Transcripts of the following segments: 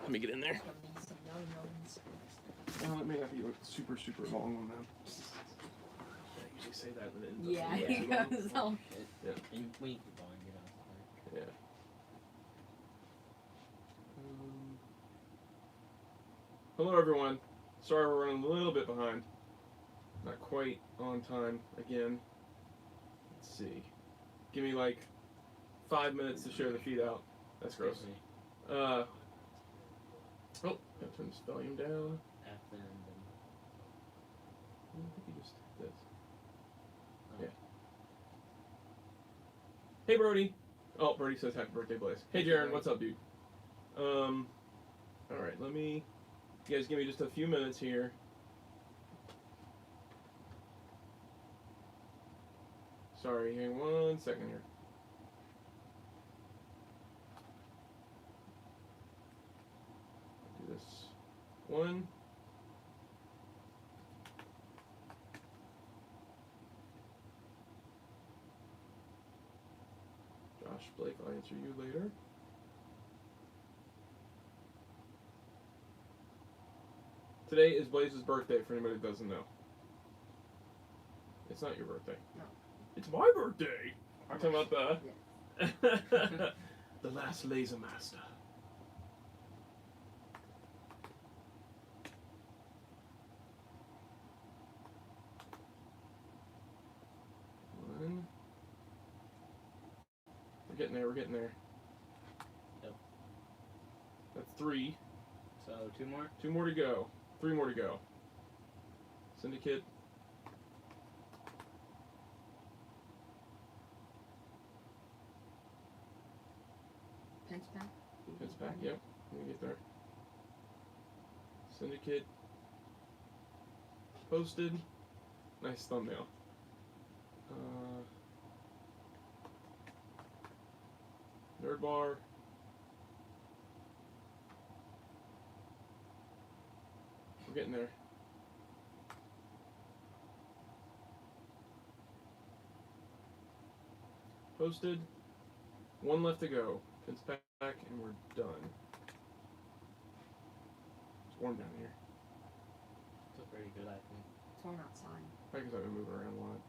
Let me get in there. Well, it may not be a super, super long one, though. I usually say that, but it Yeah, he goes, oh shit. Yeah. And we keep going, get off the Yeah. Hello, everyone. Sorry we're running a little bit behind. Not quite on time again. Let's see. Give me like 5 minutes to share the feed out. That's gross. Oh, gotta turn this volume down. After and then. I think you just did this. Oh. Yeah. Hey, Brody. Oh, Brody says happy birthday, Blaze. Hey, Jaron. What's up, dude? All right. Let me. You guys give me just a few minutes here. Sorry, hang 1 second here. Do this one. Josh, Blake, I'll answer you later. Today is Blaze's birthday, for anybody that doesn't know. It's not your birthday. No. It's my birthday! I'm talking about the... the last laser master. One. We're getting there. Yep. That's 3. So 2 more? 2 more to go. 3 more to go. Syndicate. Pinch back? It's back, yep. Let me get there. Syndicate. Posted. Nice thumbnail. Nerd bar. We're getting there. Posted. 1 left to go. Pins back, and we're done. It's warm down here. It's pretty good, I think. It's warm outside. Probably because I've been moving around a lot.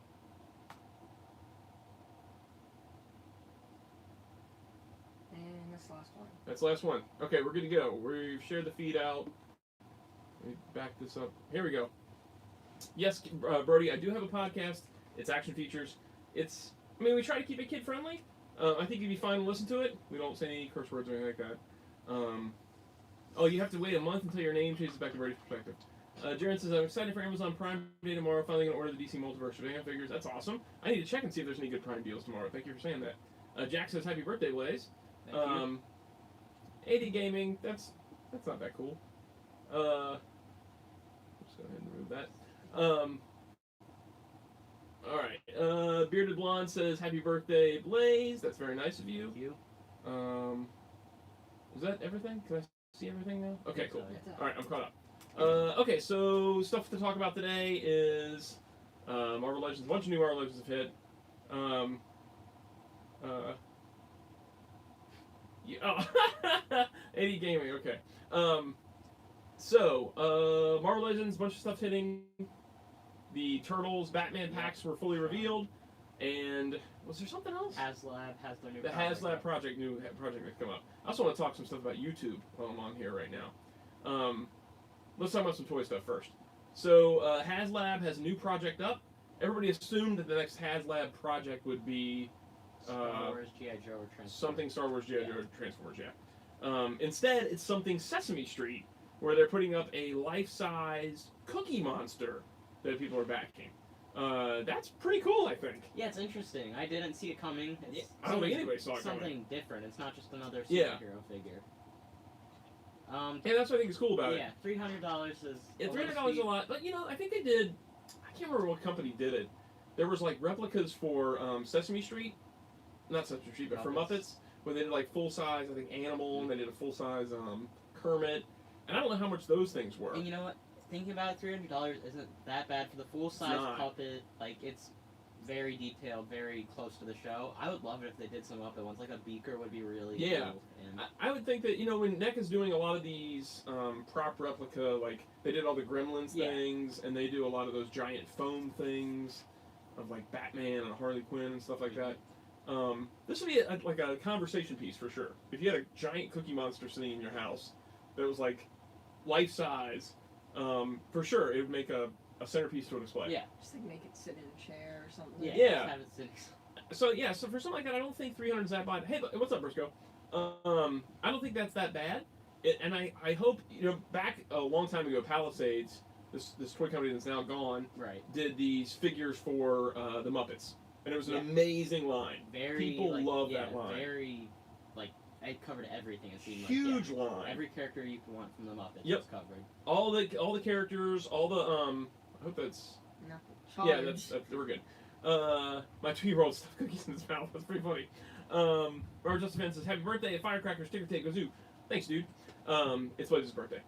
And this last one. That's the last one. Okay, we're good to go. We've shared the feed out. Let me back this up. Here we go. Yes, Brody, I do have a podcast. It's Action Features. We try to keep it kid-friendly. I think you'd be fine to listen to it. We don't say any curse words or anything like that. You have to wait a month until your name changes back to Brady's perspective. Jaron says, I'm excited for Amazon Prime Day tomorrow. Finally going to order the DC Multiverse Shebang figures. That's awesome. I need to check and see if there's any good Prime deals tomorrow. Thank you for saying that. Jack says, happy birthday, Blaze. Thank you. 80 Gaming, that's not that cool. Let's go ahead and remove that. Alright, Bearded Blonde says, happy birthday, Blaze. That's very nice of you. Thank you. Is that everything? Can I see everything now? Okay, cool. So, Alright, I'm caught up. Okay, so stuff to talk about today is Marvel Legends. A bunch of new Marvel Legends have hit. Yeah, 80 Gaming, okay. Marvel Legends, a bunch of stuff hitting. The Turtles Batman packs were fully revealed. And was there something else? HasLab has their new The HasLab project that's come up. I also want to talk some stuff about YouTube while I'm on here right now. Let's talk about some toy stuff first. So HasLab has a new project up. Everybody assumed that the next HasLab project would be Star Wars, G.I. Joe, or Transformers. Something Star Wars, G.I. Joe, or Transformers, yeah. Instead, it's something Sesame Street, where they're putting up a life-size Cookie Monster that people are backing. That's pretty cool, I think. Yeah, it's interesting. I didn't see it coming. It's I don't think anybody saw it coming. Something different. It's not just another Yeah. superhero figure. Yeah, that's what I think is cool about it. Yeah, $300 is. Yeah, $300 a lot, but I think they did. I can't remember what company did it. There was like replicas for Sesame Street, not Sesame Street, but for Muppets, where they did like full size. I think Animal, and they did a full size Kermit, and I don't know how much those things were. And you know what? Thinking about it, $300 isn't that bad for the full size puppet. Like it's very detailed, very close to the show. I would love it if they did some Muppet ones. Like a beaker would be really Yeah. cool. And I would think that, when NECA's doing a lot of these prop replica, like they did all the Gremlins Yeah. things, and they do a lot of those giant foam things of like Batman and Harley Quinn and stuff like that. This would be like a conversation piece for sure. If you had a giant Cookie Monster sitting in your house that was like life size, for sure it would make a centerpiece to a display. Yeah. Just like make it sit in a chair or something. yeah, Yeah. just have it sitting- So for something like that, I don't think 300 is that bad. Hey, what's up, Briscoe? I don't think that's that bad. And I hope, back a long time ago, Palisades, this toy company that's now gone, Right. did these figures for the Muppets. And it was an Yeah. amazing line. Very. People like, love yeah, that line. Very. Like it covered everything. It seemed Huge like, line. Every character you could want from the Muppets Yep. was covered. All the characters, all the I hope that's Nothing. yeah, that's we're good. My 2-year-old stuffed cookies in his mouth. That's pretty funny. Robert Justin Fan says, "Happy birthday, firecrackers, ticker tape, kazoo." Thanks, dude. It's Blaze's birthday.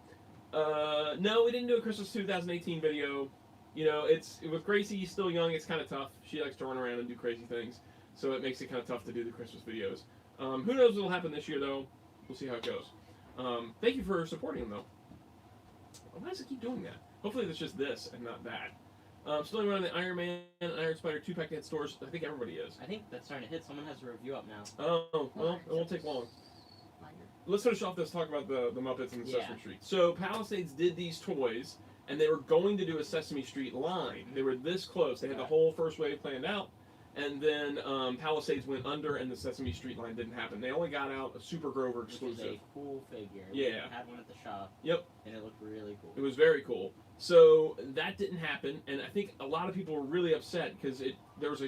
No, we didn't do a Christmas 2018 video. It's with Gracie still young. It's kind of tough. She likes to run around and do crazy things, so it makes it kind of tough to do the Christmas videos. Who knows what'll happen this year though? We'll see how it goes. Thank you for supporting them though. Why does it keep doing that? Hopefully it's just this and not that. Still running the Iron Man and Iron Spider 2-pack to hit stores. I think everybody is. I think that's starting to hit. Someone has a review up now. Oh, well, it won't take long. Let's finish off this talk about the Muppets and the Sesame Street. So Palisades did these toys, and they were going to do a Sesame Street line. They were this close. They had the whole first wave planned out, and then Palisades went under, and the Sesame Street line didn't happen. They only got out a Super Grover Which is exclusive. a cool figure. Yeah. We had one at the shop. Yep. And it looked really cool. It was very cool. So that didn't happen, and I think a lot of people were really upset because it was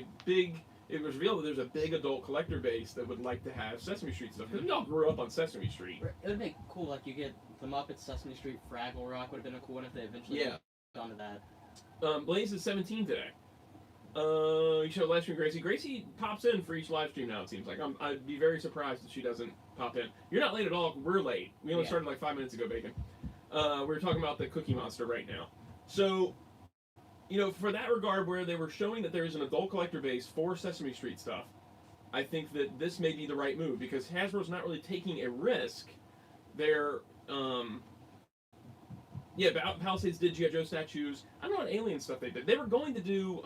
revealed that there's a big adult collector base that would like to have Sesame Street stuff, because we all grew up on Sesame Street. It would make cool, like you get the Muppets, Sesame Street, Fraggle Rock would have been a cool one if they eventually gone to that. Blaze is 17 today. You showed live stream Gracie. Gracie pops in for each live stream now, it seems like. I'd be very surprised if she doesn't pop in. You're not late at all. We're late. We only started like 5 minutes ago, Bacon. We're talking about the Cookie Monster right now. So, for that regard, where they were showing that there is an adult collector base for Sesame Street stuff, I think that this may be the right move, because Hasbro's not really taking a risk. They're, Palisades did G.I. Joe statues. I don't know what alien stuff they did. They were going to do,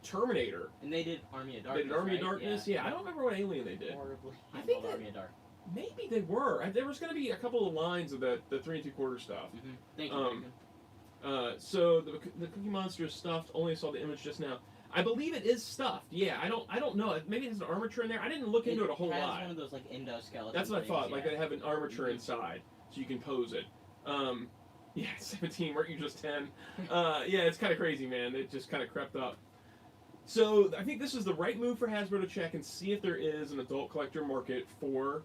Terminator. And they did Army of Darkness. They did Army of right? Darkness. Yeah, I don't remember what alien they did. Horribly. I think handled that- Army of Darkness. Maybe they were. There was going to be a couple of lines of the 3 3/4 stuff. Mm-hmm. Thank you. Bacon. So the Cookie Monster is stuffed. Only saw the image just now. I believe it is stuffed. Yeah, I don't know. Maybe it has an armature in there. I didn't look into it a whole has lot. one of those like endoskeleton. That's what I thought. Like Yeah. they have an armature inside, so you can pose it. Yeah, 17. Weren't you just 10? Yeah, it's kind of crazy, man. It just kind of crept up. So I think this is the right move for Hasbro to check and see if there is an adult collector market for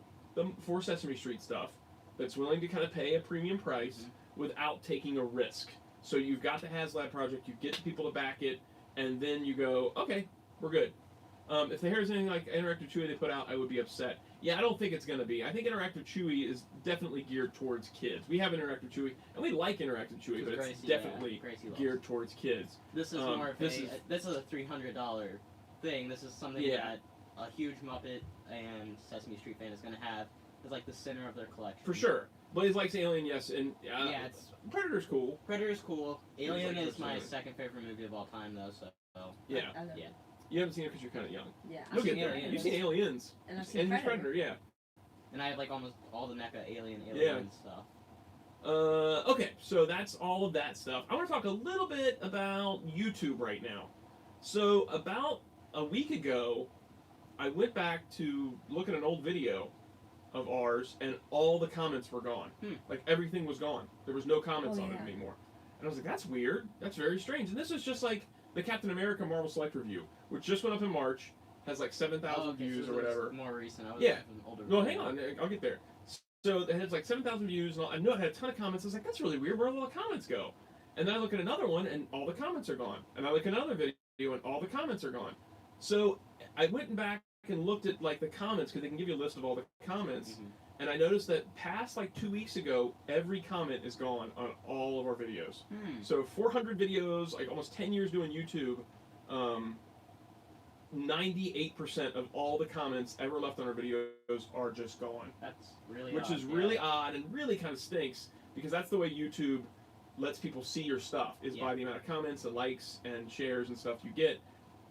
Sesame Street stuff that's willing to kind of pay a premium price without taking a risk. So you've got the HasLab project, you get people to back it, and then you go, okay, we're good. If there's anything like Interactive Chewy they put out, I would be upset. Yeah, I don't think it's going to be. I think Interactive Chewy is definitely geared towards kids. We have Interactive Chewy, and we like Interactive Chewy, but it's definitely geared towards kids. This is more of this this is a $300 thing. This is something that a huge Muppet and Sesame Street fan is going to have as like the center of their collection. For sure. Blaze likes Alien, yes, and it's Predator's cool. Predator's cool. Alien like is my Predator. second favorite movie of all time, though. So Yeah. I love Yeah. it. You haven't seen it because you're kind of young. Yeah. You'll I've get seen there. Aliens. You've seen Aliens. And I've seen Predator, yeah. and I have like almost all the NECA Alien stuff. Okay, so that's all of that stuff. I want to talk a little bit about YouTube right now. So about a week ago, I went back to look at an old video of ours, and all the comments were gone. Like everything was gone. There was no comments on it anymore. And I was like, that's weird. That's very strange. And this is just like the Captain America Marvel Select review, which just went up in March, has like 7,000 views so or whatever. More recent. I was Yeah. an older No, video. hang on. I'll get there. So it has like 7,000 views, and I know it had a ton of comments. I was like, that's really weird. Where did all the comments go? And then I look at another one, and all the comments are gone. And I look at another video, and all the comments are gone. So I went back and looked at like the comments, because they can give you a list of all the comments. And I noticed that past like 2 weeks ago, every comment is gone on all of our videos. So 400 videos, like almost 10 years doing YouTube, 98% of all the comments ever left on our videos are just gone. That's really Which odd, is really odd and really kind of stinks because that's the way YouTube lets people see your stuff is by the amount of comments and likes and shares and stuff you get.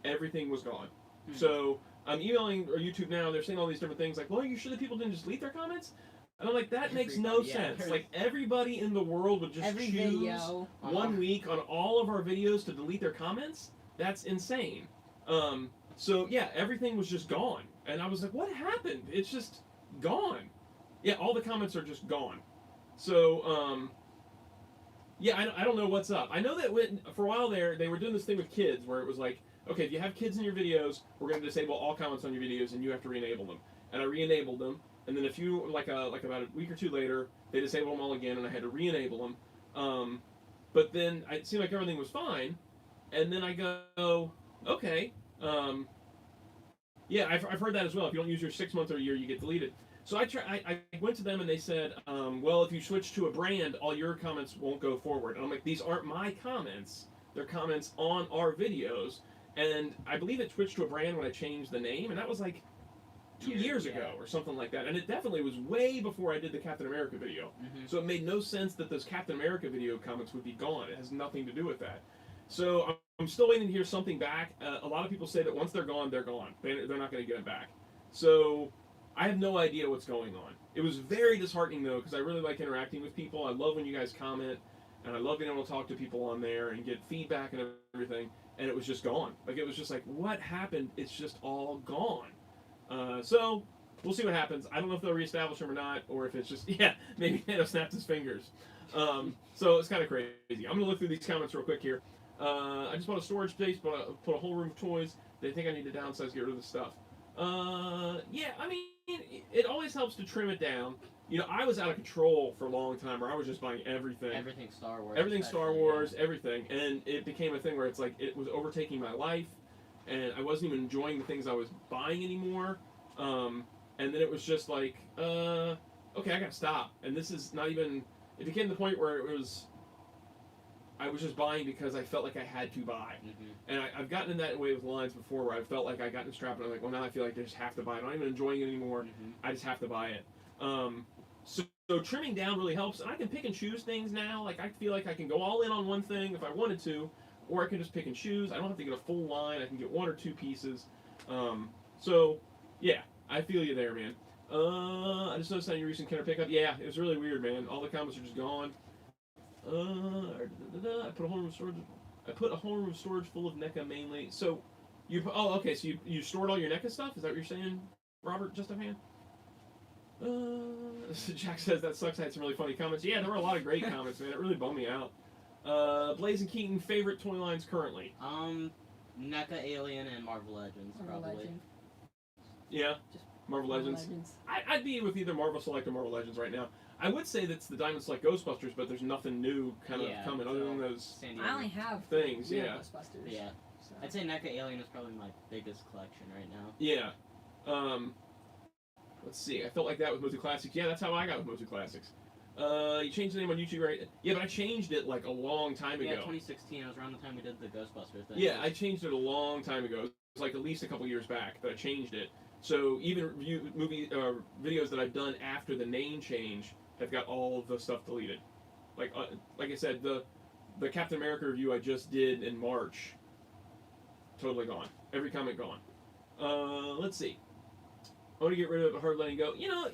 Everything was gone. So I'm emailing or YouTube now. They're saying all these different things like, "Well, are you sure that people didn't just delete their comments?" And I'm like, that makes no sense. Like everybody in the world would just choose video. 1 week on all of our videos to delete their comments. That's insane. So yeah, everything was just gone, and I was like, "What happened? It's just gone." Yeah, all the comments are just gone. So yeah, I don't know what's up. I know that for a while there, they were doing this thing with kids where it was like, okay, if you have kids in your videos, we're going to disable all comments on your videos, and you have to re-enable them. And I re-enabled them, and then like about a week or two later, they disabled them all again, and I had to re-enable them. But then it seemed like everything was fine, and then I go, okay, yeah, I've heard that as well. If you don't use your 6 months or a year, you get deleted. So I went to them and they said, well, if you switch to a brand, all your comments won't go forward. And I'm like, these aren't my comments. They're comments on our videos. And I believe it switched to a brand when I changed the name, and that was like 2 years ago or something like that. And it definitely was way before I did the Captain America video. So it made no sense that those Captain America video comments would be gone. It has nothing to do with that. So I'm still waiting to hear something back. A lot of people say that once they're gone, they're gone. They're not going to get them back. So I have no idea what's going on. It was very disheartening, though, because I really like interacting with people. I love when you guys comment, and I love being able to talk to people on there and get feedback and everything. And it was just gone. Like, it was just like, what happened? It's just all gone. So we'll see what happens. I don't know if they'll reestablish him or not, or if it's just, yeah, maybe Thanos snapped his fingers. So it's kind of crazy. I'm going to look through these comments real quick here. I just bought a storage space, but put a whole room of toys. They think I need to downsize, get rid of the stuff. Yeah, I mean, it always helps to trim it down. You know, I was out of control for a long time where I was just buying everything. Everything Star Wars. Everything Star Wars, everything. And it became a thing where it's like, it was overtaking my life, and I wasn't even enjoying the things I was buying anymore. And then it was just like, okay, I gotta stop. And this is not even, it became the point where I was just buying because I felt like I had to buy. And I've gotten in that way with lines before where I felt like I got in a trap and I'm like, well, now I feel like I just have to buy it. I'm not even enjoying it anymore. I just have to buy it. So trimming down really helps, and I can pick and choose things now. Like, I feel like I can go all in on one thing if I wanted to, or I can just pick and choose. I don't have to get a full line. I can get one or two pieces. So, yeah, I feel you there, man. I just noticed on your recent Kenner pickup. Yeah, it was really weird, man. All the comments are just gone. I put a whole room of storage. I put a whole room of storage full of NECA mainly. So, okay. So you stored all your NECA stuff? Is that what you're saying, Robert? Just a fan. Jack says that sucks. I had some really funny comments. Yeah, there were a lot of great comments, man. It really bummed me out. Blaze and Keaton, favorite toy lines currently? NECA, Alien, and Marvel Legends, probably. Legend. Yeah, Just Marvel Legends. I'd be with either Marvel Select or Marvel Legends right now. I would say that's the Diamond Select Ghostbusters, but there's nothing new kind of coming other than those I only have things. Yeah. Ghostbusters. Yeah. So. I'd say NECA Alien is probably my biggest collection right now. Yeah. Let's see. I felt like that with Motu Classics. Yeah, that's how I got with Motu Classics. You changed the name on YouTube, right? Yeah, but I changed it like a long time ago. Yeah, 2016. It was around the time we did the Ghostbuster thing. Yeah, I changed it a long time ago. It was like at least a couple years back that I changed it. So even videos that I've done after the name change have got all the stuff deleted. Like I said, the Captain America review I just did in March, totally gone. Every comment gone. Let's see. I want to get rid of it, hard letting go. You know,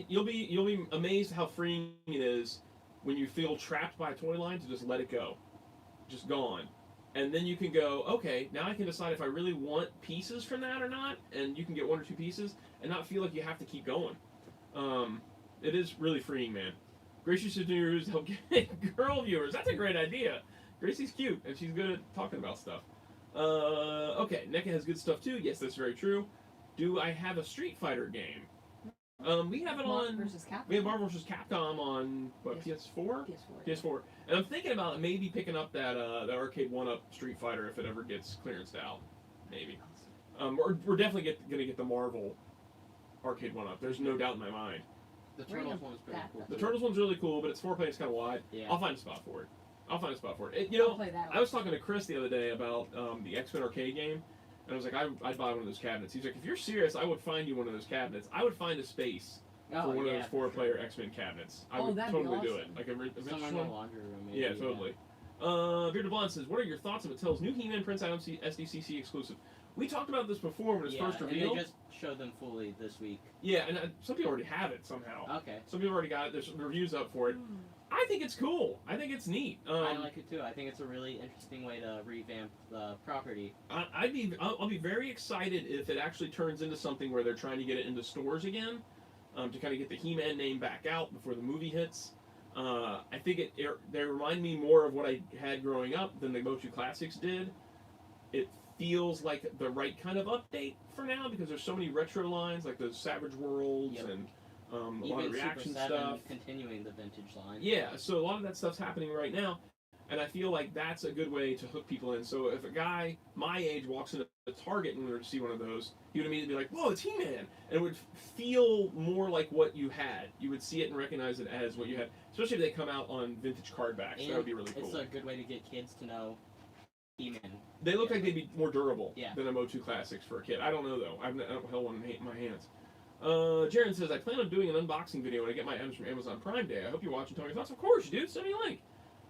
you'll be amazed how freeing it is when you feel trapped by a toy line to just let it go, just gone, and then you can go, okay, now I can decide if I really want pieces from that or not, and you can get one or two pieces and not feel like you have to keep going. It is really freeing, man. Gracie says New Year's help get girl viewers. That's a great idea. Gracie's cute and she's good at talking about stuff. Okay, NECA has good stuff too. Yes, that's very true. Do I have a Street Fighter game? We have it on. Versus Capcom. We have Marvel vs. Capcom on what, PS4? PS4. And I'm thinking about maybe picking up that arcade 1-up Street Fighter if it ever gets clearanced out. Maybe. We're definitely gonna get the Marvel arcade 1-up. There's no doubt in my mind. The Turtles one's pretty cool. The Turtles one's really cool, but it's 4 planes, kind of wide. Yeah. I'll find a spot for it. I'll find a spot for it. I'll play that I was talking to Chris the other day about the X-Men arcade game, and I was like, I'd buy one of those cabinets. He's like, if you're serious, I would find you one of those cabinets. I would find a space for one of those 4-player X-Men cabinets. I would that'd totally be do it. awesome. Like a vintage Somewhere in one. the laundry room. Maybe, Yeah, totally. Bearded Blonde says, what are your thoughts on Mattel's new He-Man Prince Adam SDCC exclusive? We talked about this before when it was first revealed. And they just showed them fully this week. Yeah, and some people already have it somehow. Okay. Some people already got it. There's reviews up for it. I think it's cool. I think it's neat. I like it too. I think it's a really interesting way to revamp the property. I'll be very excited if it actually turns into something where they're trying to get it into stores again, to kind of get the He-Man name back out before the movie hits. I think they remind me more of what I had growing up than the Motu Classics did. It feels like the right kind of update for now because there's so many retro lines like the Savage Worlds and a lot of reaction Super 7 stuff. Continuing the vintage line. Yeah, so a lot of that stuff's happening right now, and I feel like that's a good way to hook people in. So if a guy my age walks into a Target and were to see one of those, he would immediately be like, "Whoa, it's He-Man!" And it would feel more like what you had. You would see it and recognize it as what you had, especially if they come out on vintage card backs. And that would be really cool. It's a good way to get kids to know He-Man. They look like they'd be more durable Yeah. than a Motu Classics for a kid. I don't know though. I don't held one in my hands. Jaron says, I plan on doing an unboxing video when I get my items from Amazon Prime Day. I hope you watch and tell me your thoughts. Of course you do. Send me a link.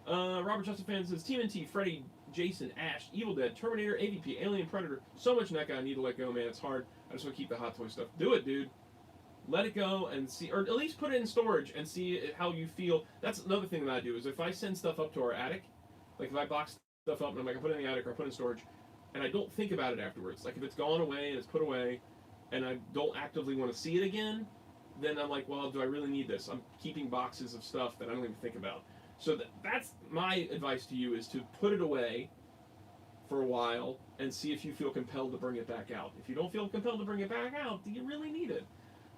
Robert Justin Fan says, TMNT, Freddy, Jason, Ash, Evil Dead, Terminator, AVP, Alien, Predator. So much NECA I need to let go, man. It's hard. I just want to keep the Hot Toy stuff. Do it, dude. Let it go and see, or at least put it in storage and see how you feel. That's another thing that I do, is if I send stuff up to our attic, like if I box stuff up and I'm like, I put it in the attic or I put it in storage, and I don't think about it afterwards. Like if it's gone away and it's put away, and I don't actively want to see it again, then I'm like, well, do I really need this? I'm keeping boxes of stuff that I don't even think about. So that's my advice to you, is to put it away for a while and see if you feel compelled to bring it back out. If you don't feel compelled to bring it back out, do you really need it?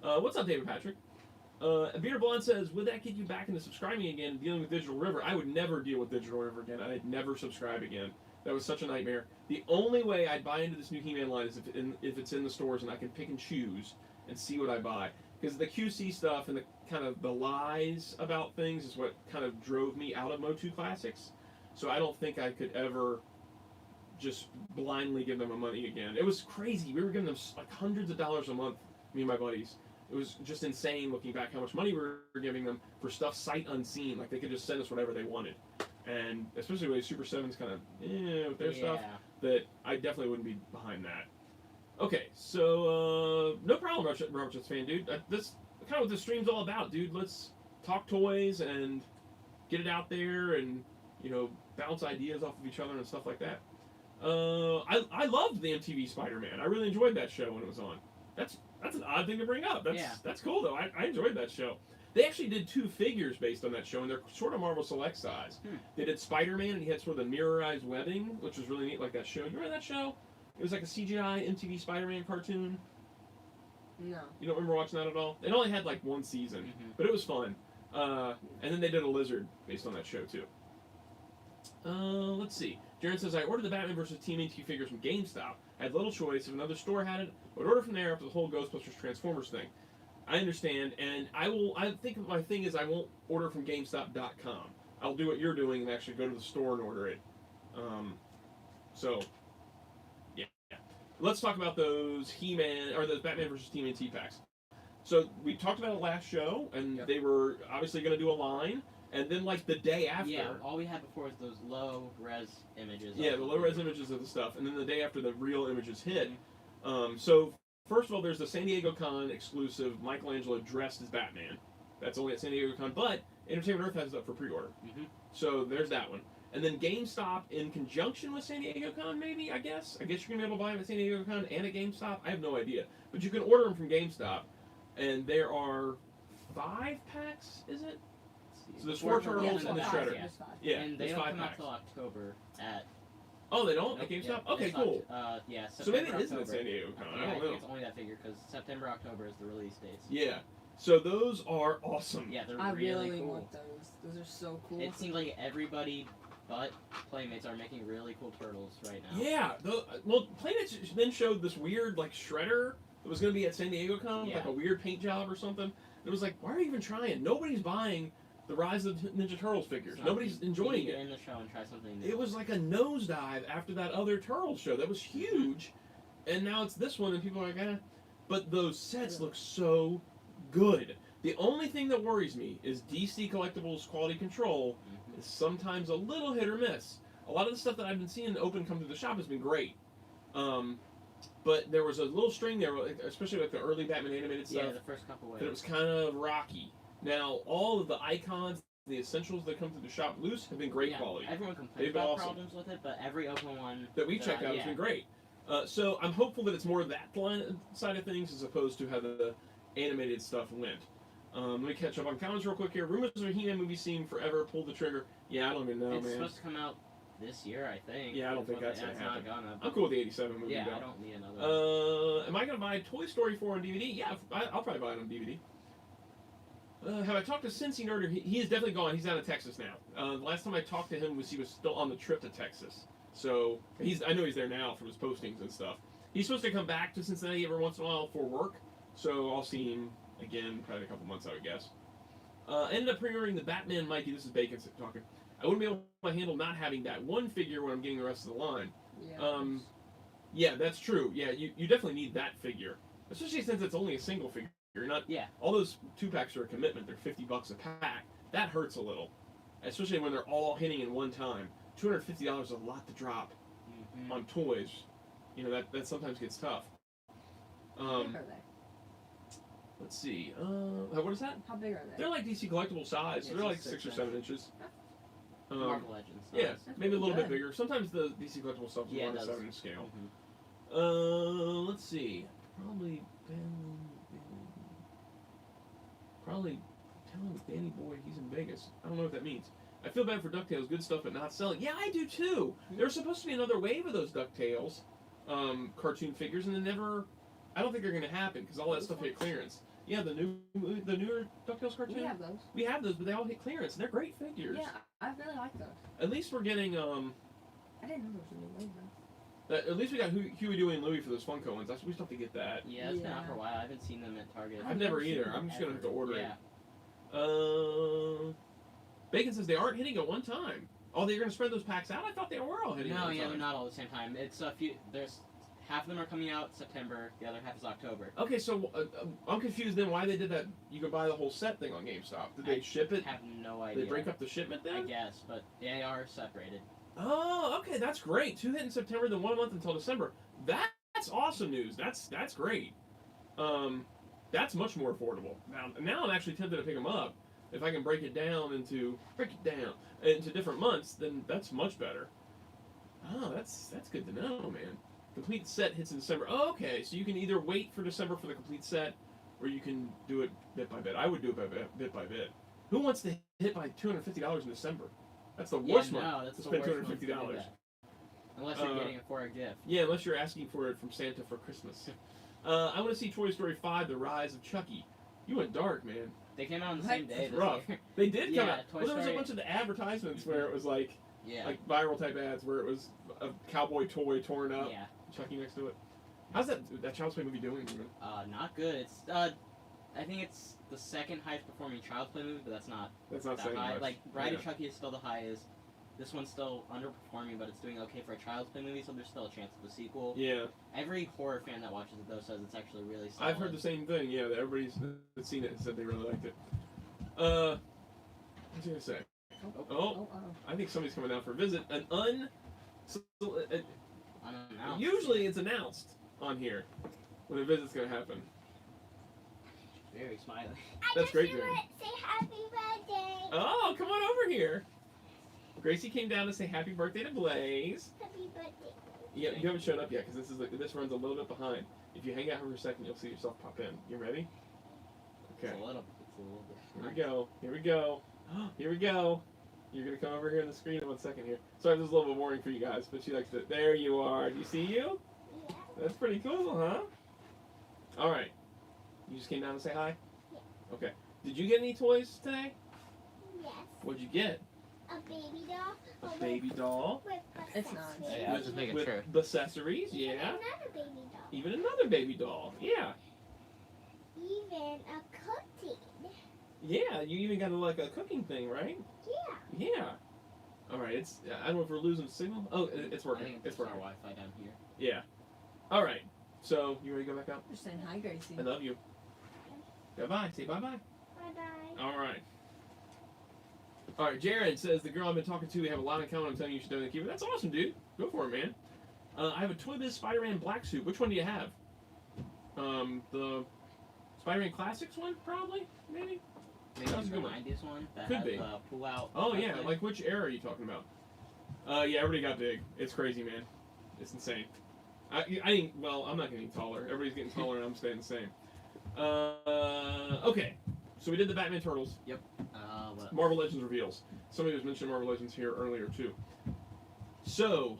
What's up, David Patrick? Bearded Blonde says, would that get you back into subscribing again, dealing with Digital River? I would never deal with Digital River again. I'd never subscribe again. That was such a nightmare. The only way I'd buy into this new He-Man line is if it's in the stores and I can pick and choose and see what I buy. Because the QC stuff and the kind of the lies about things is what kind of drove me out of Motu Classics. So I don't think I could ever just blindly give them money again. It was crazy. We were giving them like hundreds of dollars a month, me and my buddies. It was just insane looking back how much money we were giving them for stuff sight unseen. Like they could just send us whatever they wanted. And especially with Super 7's kind of, with their stuff, that I definitely wouldn't be behind that. Okay, so, no problem, Robert Jets fan, dude. That's kind of what this stream's all about, dude. Let's talk toys and get it out there and, bounce ideas off of each other and stuff like that. I loved the MTV Spider-Man. I really enjoyed that show when it was on. That's an odd thing to bring up. That's cool, though. I enjoyed that show. They actually did 2 figures based on that show, and they're sort of Marvel Select size. They did Spider-Man, and he had sort of the mirrorized webbing, which was really neat, like that show. You remember that show? It was like a CGI MTV Spider-Man cartoon. No. You don't remember watching that at all? It only had like 1 season, but it was fun. And then they did a Lizard based on that show, too. Let's see. Jaron says, I ordered the Batman vs. TMNT figures from GameStop. I had little choice. If another store had it, I would order from there after the whole Ghostbusters Transformers thing. I understand, and I think my thing is I won't order from GameStop.com. I'll do what you're doing and actually go to the store and order it. So, yeah. Let's talk about those He-Man, or those Batman vs. TMNT packs. So, we talked about it last show, and they were obviously going to do a line, and then, like, the day after... Yeah, all we had before was those low-res images. Yeah, the low-res images of the stuff, and then the day after the real images hit. So... First of all, there's the San Diego Con exclusive Michelangelo dressed as Batman. That's only at San Diego Con, but Entertainment Earth has it up for pre-order. So there's that one. And then GameStop, in conjunction with San Diego Con, maybe, I guess. I guess you're going to be able to buy them at San Diego Con and at GameStop. I have no idea. But you can order them from GameStop, and there are 5 packs, is it? So there's 4 Turtles and the Shredder. Yeah, and they there's don't 5 come out packs. till October at... Oh, they don't? At GameStop? Okay, cool. Yeah, So maybe September, it isn't at October. San Diego Con. Yeah, I I don't think know. it's only that figure, because September, October is the release dates. Yeah. So those are awesome. Yeah, they're I really really cool. want those. Those are so cool. It seems like everybody but Playmates are making really cool turtles right now. Yeah. Well, Playmates then showed this weird, like, Shredder that was going to be at San Diego Con with, like, a weird paint job or something. It was like, why are you even trying? Nobody's buying the Rise of Ninja Turtles figures. So Nobody's enjoying get it. in the show and try something new. It was like a nosedive after that other Turtles show. That was huge. And now it's this one, and people are like, eh. But those sets look so good. The only thing that worries me is DC Collectibles quality control is sometimes a little hit or miss. A lot of the stuff that I've been seeing open come through the shop has been great. But there was a little string there, especially like the early Batman animated stuff. Yeah, the first couple waves. That it was kind of rocky. Now, all of the icons, the essentials that come through the shop loose have been great quality. Everyone complains They've been about awesome. problems with it, but every open one That we checked out has been great. So I'm hopeful that it's more of that line side of things as opposed to how the animated stuff went. Let me catch up on comments real quick here. Rumors of a He-Man movie scene forever. Pull the trigger. Yeah, I don't even know, It's man. supposed to come out this year, I think. Yeah, I don't think that's going gonna to happen. Not gonna. I'm cool with the 87 movie. Yeah, though. I don't need another one. Am I going to buy Toy Story 4 on DVD? Yeah, I'll probably buy it on DVD. Have I talked to Cincy Nerder? He is definitely gone. He's out of Texas now. The last time I talked to him he was still on the trip to Texas. So I know he's there now from his postings and stuff. He's supposed to come back to Cincinnati every once in a while for work. So I'll see him again probably in a couple months, I would guess. Ended up pre-ordering the Batman Mikey. This is Bacon talking. I wouldn't be able to handle not having that one figure when I'm getting the rest of the line. Yeah. Yeah, that's true. Yeah, you definitely need that figure. Especially since it's only a single figure. You're not. Yeah. All those 2-packs are a commitment. They're $50 a pack. That hurts a little, especially when they're all hitting in one time. $250 is a lot to drop on toys. You know that sometimes gets tough. How big are they? Let's see. What is that? How big are they? They're like DC collectible size. So Yeah, they're like 6 6 or 7 inches. Marvel Legends. Yeah, That's maybe a little pretty bit good. bigger. Sometimes the DC collectible stuff is Yeah, more it than does. 7 inch scale. Mm-hmm. Let's see. Probably telling Danny Boy he's in Vegas. I don't know what that means. I feel bad for DuckTales. Good stuff, but not selling. Yeah, I do too. There's supposed to be another wave of those DuckTales cartoon figures, and they never. I don't think they're going to happen because all that stuff hit clearance. Yeah, the newer DuckTales cartoon. We have those. We have those, but they all hit clearance, and they're great figures. Yeah, I really like those. At least we're getting I didn't know there was a new wave though. At least we got Huey, Dewey, and Louie for those Funko ones. We still have to get that. Yeah, it's been Yeah. out for a while. I haven't seen them at Target. I've never either. I'm just gonna have to order Yeah. it. Bacon says they aren't hitting at one time. Oh, they're gonna spread those packs out. I thought they were all hitting. at No, one yeah, time. they're not all at the same time. It's a few. There's half of them are coming out September. The other half is October. Okay, so I'm confused then why they did that. You could buy the whole set thing on GameStop. Did they ship it? I have no Did idea. they break up the shipment I then? guess, but they are separated. Oh, okay, that's great. 2 hit in September, then 1 month until December. That's awesome news. That's great. That's much more affordable. Now I'm actually tempted to pick them up. If I can break it down into different months, then that's much better. Oh, that's good to know, man. Complete set hits in December. Oh, okay, so you can either wait for December for the complete set, or you can do it bit by bit. I would do it bit by bit. Who wants to hit by $250 in December? That's the worst month. No, that's to the spend worst month to do $250. that. Unless you're getting it for a gift. Yeah, unless you're asking for it from Santa for Christmas. I want to see Toy Story 5: The Rise of Chucky. You went dark, man. They came out on the same day. That's this rough. year. They did come Yeah, out. Toy Well, there was a Story- bunch of the advertisements where it was like Yeah. viral type ads where it was a cowboy toy torn up, Yeah. Chucky next to it. How's that Child's Play movie doing? Even? Not good. It's I think it's the second highest performing Child's Play movie, but that's not That's not that saying high. much. Like Bride of Yeah. Chucky is still the highest. This one's still underperforming, but it's doing okay for a Child's Play movie, so there's still a chance of a sequel. Yeah, Every horror fan that watches it though says it's actually really solid. I've heard the same thing. Yeah, that everybody's that's seen it and said they really liked it. What's he gonna say? Oh, I think somebody's coming down for a visit. Unannounced. Usually it's announced on here when a visit's gonna happen. Very smiley. That's great, Jerry. Say happy birthday. Oh, come on over here. Gracie came down to say happy birthday to Blaze. Happy birthday. Yeah, you haven't showed up yet because this runs a little bit behind. If you hang out for a second, you'll see yourself pop in. You ready? Okay. It's a little bit. Here we go. Here we go. Here we go. You're gonna come over here on the screen in 1 second here. Sorry, this is a little bit boring for you guys, but she likes it. There you are. Do you see you? Yeah. That's pretty cool, huh? All right. You just came down to say hi? Yeah. Okay. Did you get any toys today? Yes. What'd you get? A baby doll. A baby doll With It's not. accessories. Yeah, I was just making with sure. accessories, Even yeah. another baby doll. Even another baby doll, yeah. Even a cookie. Yeah, you even got like a cooking thing, right? Yeah. Yeah. All right. It's I don't know if we're losing signal. Oh, it's I working. think It's our working. Wi-Fi down here. Yeah. All right. So you ready to go back out? Just saying hi, Gracie. I love you. Bye bye. Say bye bye. Bye-bye. All right. All right. Jared says the girl I've been talking to, we have a lot in common. I'm telling you, you should donate the keeper. That's awesome, dude. Go for it, man. I have a Toy Biz Spider-Man black suit. Which one do you have? The Spider-Man Classics one, probably, maybe. Maybe That was a the good one. 90s one that Could has be. the pull-out. Oh yeah, thing. like which era are you talking about? Yeah, everybody got big. It's crazy, man. It's insane. I think. Well, I'm not getting taller. Everybody's getting taller, and I'm staying the same. Okay. So we did the Batman Turtles. What? Marvel Legends reveals. Somebody was mentioning Marvel Legends here earlier too. So,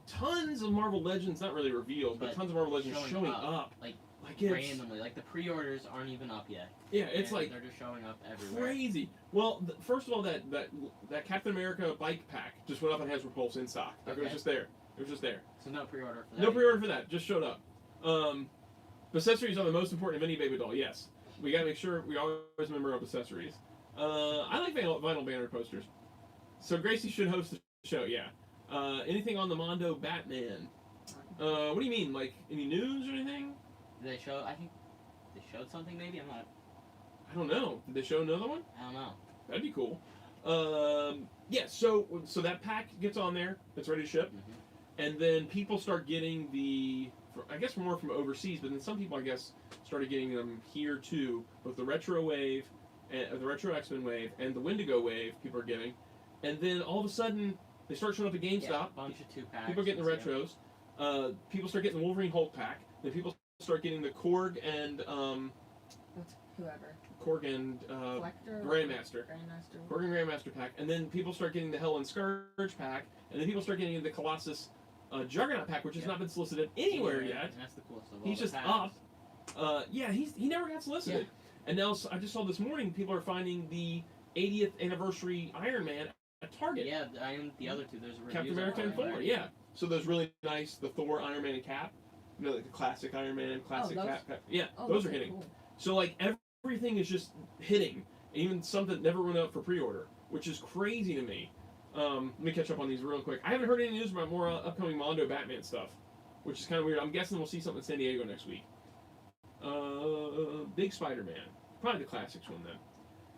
tons of Marvel Legends, not really revealed, but But tons of Marvel Legends showing up. Like it's, randomly, like the pre-orders aren't even up yet. yeah, it's And like they're just showing up everywhere. crazy. Well, first of all, that Captain America bike pack just went up on Hasbro Pulse in stock. Like, it was Okay. just there. It was just there. So no pre-order for that. No pre-order for that. Just showed up. Accessories are the most important of any baby doll. Yes, we gotta make sure we always remember our accessories. I like vinyl banner posters. So Gracie should host the show. Yeah. Anything on the Mondo Batman? What do you mean? Like any news or anything? Did they show? I think they showed something. Maybe I'm not. I don't know. Did they show another one? I don't know. That'd be cool. Yeah. So that pack gets on there. It's ready to ship, and then people start getting I guess more from overseas, but then some people I guess started getting them here too. Both the Retro Wave, and the Retro X-Men Wave, and the Wendigo Wave. People are getting, and then all of a sudden they start showing up at GameStop. Yeah, a bunch of 2-packs. People are getting the retros. People start getting the Wolverine Hulk pack. Then people start getting the Korg and That's whoever. Grandmaster. Collector. Grandmaster. Korg and Grandmaster pack. And then people start getting the Hell and Scourge pack. And then people start getting the Colossus Juggernaut pack, which has not been solicited anywhere yet. And that's the coolest of all. He's the just packs. up. Yeah, he never got solicited. And now I just saw this morning people are finding the 80th anniversary Iron Man at Target. Yeah, and the other two. There's reviews Captain of America and Iron Man. Thor, yeah. So there's really nice, the Thor, Iron Man, and Cap. You know, like the classic Iron Man, classic those? Cap. Yeah, Oh, those are hitting. Cool. So like everything is just hitting, even some that never went up for pre-order, which is crazy to me. Let me catch up on these real quick. I haven't heard any news about more upcoming Mondo Batman stuff, which is kind of weird. I'm guessing we'll see something in San Diego next week. Big Spider-Man, probably the classics one then.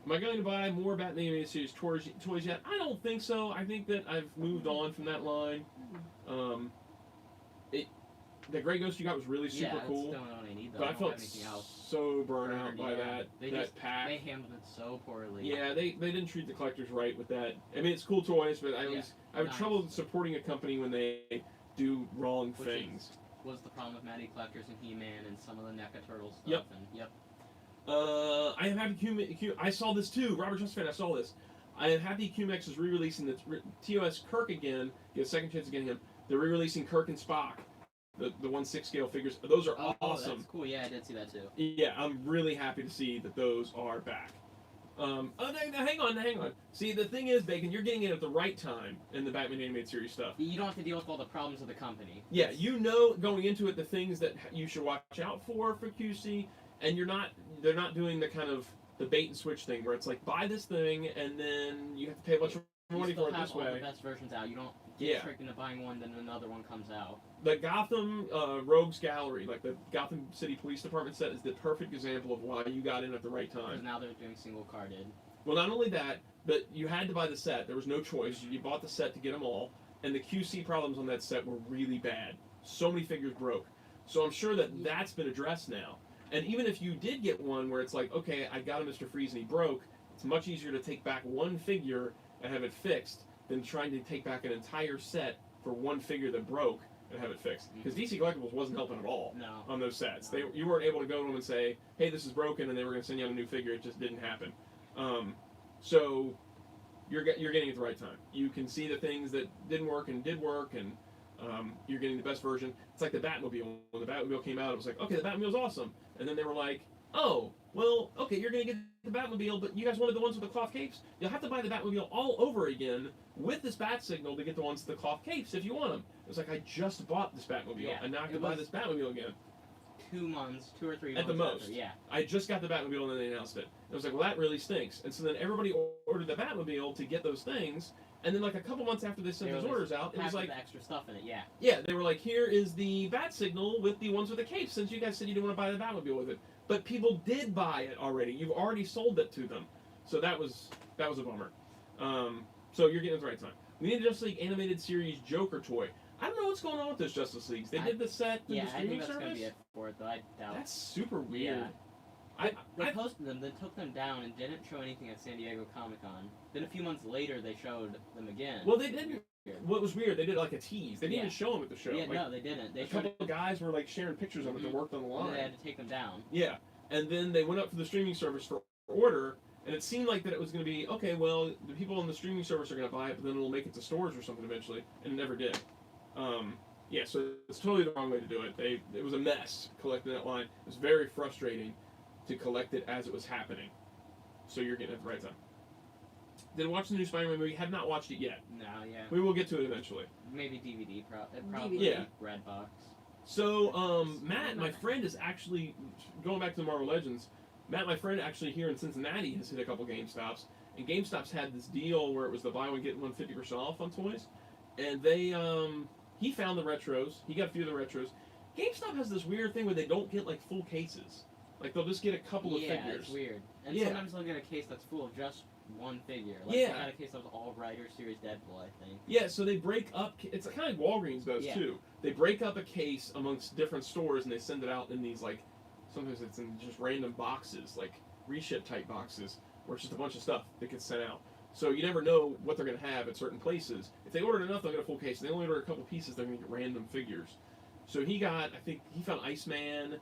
Am I going to buy more Batman animated series toys yet? I don't think so. I think that I've moved on from that line. The Grey Ghost you got was really super cool. That's the only one I need, though. But I don't felt have anything else. so burnt out by that pack. They handled it so poorly. Yeah, they didn't treat the collectors right with that. I mean, it's cool toys, but I have trouble supporting a company when they do wrong things. Was the problem with Matty Collectors and He-Man and some of the NECA Turtles stuff. Yep. And, I am happy I saw this too. Robert Justfan, I saw this. I am happy QMX is re-releasing the TOS Kirk again. Get a second chance of getting him. They're re-releasing Kirk and Spock. The 1/6 scale figures. Those are awesome. That's cool. Yeah, I did see that too. Yeah, I'm really happy to see that those are back. Hang on. See, the thing is, Bacon, you're getting it at the right time in the Batman animated series stuff. You don't have to deal with all the problems of the company. Yeah, you know going into it the things that you should watch out for QC, and they're not doing the kind of the bait and switch thing where it's like buy this thing and then you have to pay a bunch of money for it this You still have all way. the best versions out. You don't get tricked into buying one, then another one comes out. The Gotham Rogues Gallery, like the Gotham City Police Department set, is the perfect example of why you got in at the right Because time. now they're doing single carded. Well, not only that, but you had to buy the set. There was no choice. You bought the set to get them all, and the QC problems on that set were really bad. So many figures broke. So I'm sure that that's been addressed now. And even if you did get one where it's like, okay, I got a Mr. Freeze and he broke, it's much easier to take back one figure and have it fixed than trying to take back an entire set for one figure that broke and have it fixed. Because DC Collectibles wasn't helping at all on those sets. You weren't able to go to them and say, hey, this is broken, and they were going to send you out a new figure. It just didn't happen. So you're getting it at the right time. You can see the things that didn't work and did work, and you're getting the best version. It's like the Batmobile. When the Batmobile came out, it was like, okay, the Batmobile's awesome. And then they were like, oh, well, okay, you're going to get the Batmobile, but you guys wanted the ones with the cloth capes? You'll have to buy the Batmobile all over again with this Bat Signal to get the ones with the cloth capes if you want them. It's like, I just bought this Batmobile, and now I can buy this Batmobile again. 2 months, 2 or 3 At months the most. after, yeah. I just got the Batmobile and then they announced it. And I was like, well, that really stinks. And so then everybody ordered the Batmobile to get those things. And then like a couple months after they sent those orders out, it was like, the extra stuff in it, yeah. yeah, they were like, here is the Bat Signal with the ones with the cape, since you guys said you didn't want to buy the Batmobile with it. But people did buy it already. You've already sold it to them. So that was a bummer. So you're getting it at the right time. We need a Justice League animated series Joker toy. I don't know what's going on with those Justice Leagues. They did the set through the I streaming think that's service. going to be it for it, though. I doubt. That's super weird. Yeah. They posted them, then took them down, and didn't show anything at San Diego Comic-Con. Then a few months later, they showed them again. Well, they didn't. What was weird, they did like a tease. They didn't even show them at the show. Yeah, like, no, they didn't. They a couple of guys were like sharing pictures of it that worked on the line. And they had to take them down. Yeah, and then they went up to the streaming service for order, and it seemed like that it was going to be, okay, well, the people on the streaming service are going to buy it, but then it'll make it to stores or something eventually, and it never did. Yeah, so it's totally the wrong way to do it. It was a mess collecting that line. It was very frustrating to collect it as it was happening. So you're getting it at the right time. Did watch the new Spider-Man movie? Have not watched it yet. No, yeah. We will get to it eventually. Maybe DVD, probably. Yeah. Redbox. So, Matt, my friend, is actually, going back to the Marvel Legends, Matt, my friend, actually here in Cincinnati has hit a couple GameStops. And GameStop's had this deal where it was the buy one, get one 50% off on toys. And they, he found the retros. He got a few of the retros. GameStop has this weird thing where they don't get, like, full cases. Like, they'll just get a couple of figures. Yeah, it's weird. And Yeah. sometimes they'll get a case that's full of just one figure. Like, Yeah. they got a case that was all Rider Series Deadpool, I think. Yeah, so they break up, it's kind of like Walgreens does, Yeah. too. They break up a case amongst different stores and they send it out in these, like, sometimes it's in just random boxes, like reship type boxes, where it's just a bunch of stuff that gets sent out. So you never know what they're going to have at certain places. If they ordered enough, they'll get a full case. If they only order a couple pieces, they're going to get random figures. So he got, I think, he found Iceman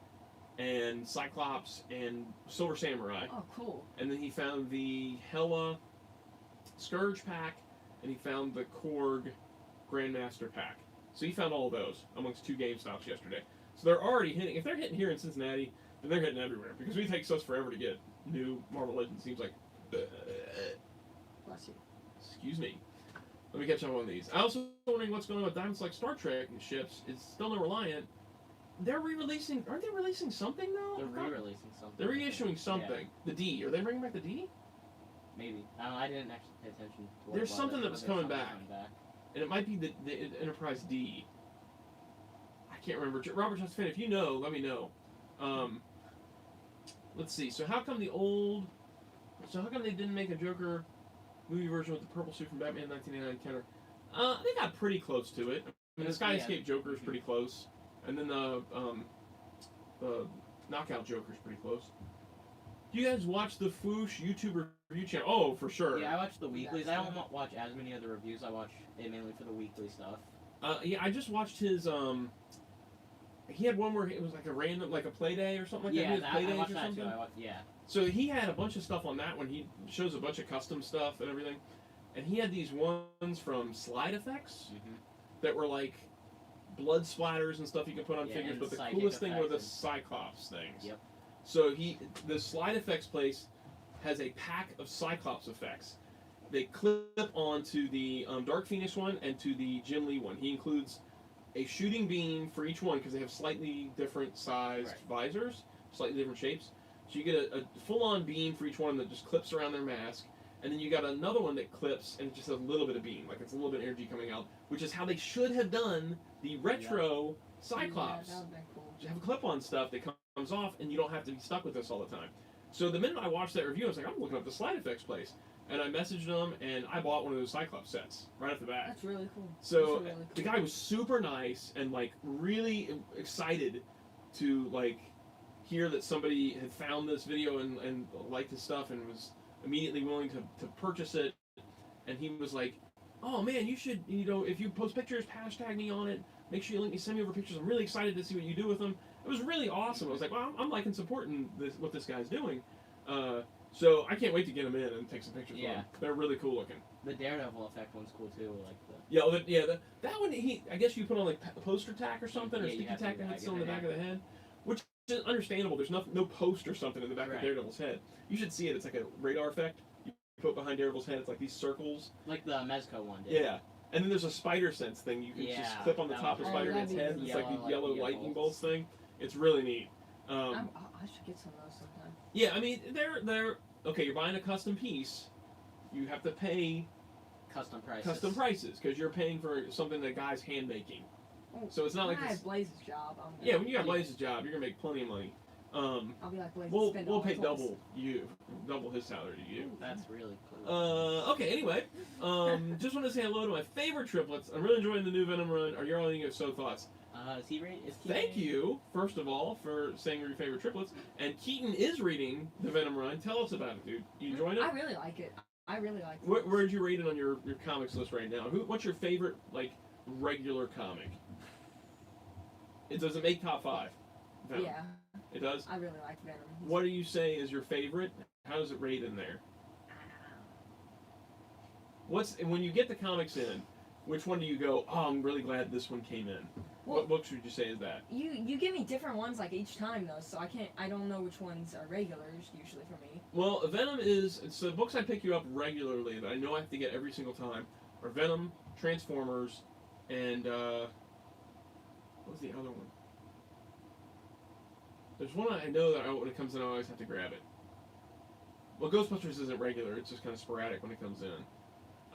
and Cyclops and Silver Samurai. Oh, cool. And then he found the Hela Scourge pack, and he found the Korg Grandmaster pack. So he found all of those amongst 2 GameStops yesterday. So they're already hitting, if they're hitting here in Cincinnati, then they're hitting everywhere. Because we take us forever to get new Marvel Legends. Seems like, Bless you. excuse me. Let me catch up on these. I also wondering what's going on with Diamond Select Star Trek ships. It's still no Reliant. They're re-releasing, aren't they releasing something now? They're re-releasing something. They're reissuing something. Yeah. The D. Are they bringing back the D? Maybe. I didn't actually pay attention to what There's it was. something that was There's coming something back. And it might be the Enterprise D. I can't remember. Robert Justin, if you know, let me know. Let's see. So how come they didn't make a Joker movie version with the purple suit from Batman 1989 counter? They got pretty close to it. I mean, the Sky Escape Joker is pretty close, and then the Knockout Joker is pretty close. Do you guys watch the Foosh YouTuber review channel? Oh, for sure. Yeah, I watch the weeklies. I don't watch as many other reviews. I watch it mainly for the weekly stuff. Yeah, I just watched his. He had one where it was like a random, like a play day or something like that. Yeah, Play I days watched or that something. too. Yeah. So he had a bunch of stuff on that one. He shows a bunch of custom stuff and everything, and he had these ones from Slide Effects that were like blood splatters and stuff you can put on figures. But the coolest thing were the Cyclops things. Yep. So the Slide Effects place has a pack of Cyclops effects. They clip onto the Dark Phoenix one and to the Jim Lee one. He includes a shooting beam for each one because they have slightly different sized visors, slightly different shapes. So you get a full-on beam for each one that just clips around their mask, and then you got another one that clips and it just has a little bit of beam, like it's a little bit of energy coming out, which is how they should have done the retro Cyclops. Yeah, that would've been cool. You have clip-on stuff that comes off, and you don't have to be stuck with this all the time. So the minute I watched that review, I was like, I'm looking up the Slide Effects place. And I messaged them, and I bought one of those Cyclops sets right off the bat. That's really cool. So That's really cool. the guy was super nice and like really excited to like hear that somebody had found this video and liked his stuff and was immediately willing to purchase it. And he was like, "Oh man, you should, if you post pictures, hashtag me on it. Make sure you send me over pictures. I'm really excited to see what you do with them." It was really awesome. I was like, "Well, I'm liking supporting what this guy's doing." So I can't wait to get them in and take some pictures of them. They're really cool looking. The Daredevil effect one's cool too. Like that one. I guess you put on like poster tack or something, or sticky tack that hits on the back of the head, which is understandable. There's no post or something in the back of Daredevil's head. You should see it. It's like a radar effect you put behind Daredevil's head. It's like these circles. Like the Mezco one did. Yeah. And then there's a spider sense thing you can just clip on the top of Spider-Man's head. It's like the yellow lightning bolts thing. It's really neat. I should get some of those sometime. Yeah, I mean, they're okay. You're buying a custom piece. You have to pay Custom prices. custom prices because you're paying for something that guy's hand making. Oh, So it's not like when I this- have Blaze's job. Yeah, when you got Blaze's job, you're gonna make plenty of money. I'll be like Blaze. We'll spend we'll all pay his toys. double his salary to you. That's really cool. Okay. Anyway, just want to say hello to my favorite triplets. I'm really enjoying the new Venom run. Are you all any so thoughts? Is he reading? Thank you, first of all, for saying your favorite triplets. And Keaton is reading the Venom run. Tell us about it, dude. You enjoying it? I really like it. I really like it. Where'd you rate it on your comics list right now? What's your favorite like regular comic? It doesn't make top 5. Venom. Yeah, It does. I really like Venom. What do you say is your favorite? How does it rate in there? When you get the comics in? Which one do you go? Oh, I'm really glad this one came in. Well, What books would you say is that? You give me different ones like each time though, so I don't know which ones are regulars usually for me. Well, Venom is the books I pick you up regularly that I know I have to get every single time are Venom, Transformers, and what was the other one? There's one I know that when it comes in I always have to grab it. Well, Ghostbusters isn't regular; it's just kind of sporadic when it comes in.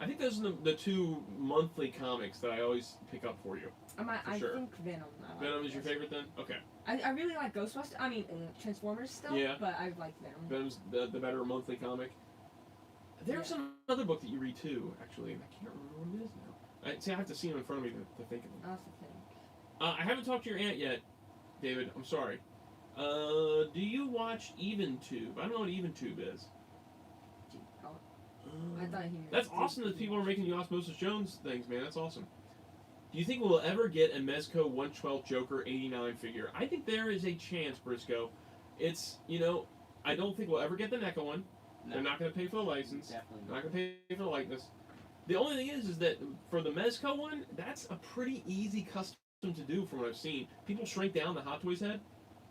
I think those are the 2 monthly comics that I always pick up for you. I sure. think Venom. I like Venom is your best. favorite then? Okay. I really like Ghostbusters. I mean Transformers still. Yeah. But I like Venom. Venom's the better monthly comic. There's another book that you read too, actually, and I can't remember what it is now. I have to see them in front of me to think of them. I have to think. I haven't talked to your aunt yet, David. I'm sorry. Do you watch EvenTube? I don't know what EvenTube is. I thought he. That's awesome that people are making you Osmosis Jones things, man. That's awesome. Do you think we'll ever get a Mezco 112 Joker 89 figure? I think there is a chance, Briscoe. It's, I don't think we'll ever get the NECA one. No. They're not going to pay for the license. Definitely They're not. not going to pay for the likeness. The only thing is that for the Mezco one, that's a pretty easy custom to do from what I've seen. People shrink down the Hot Toys head,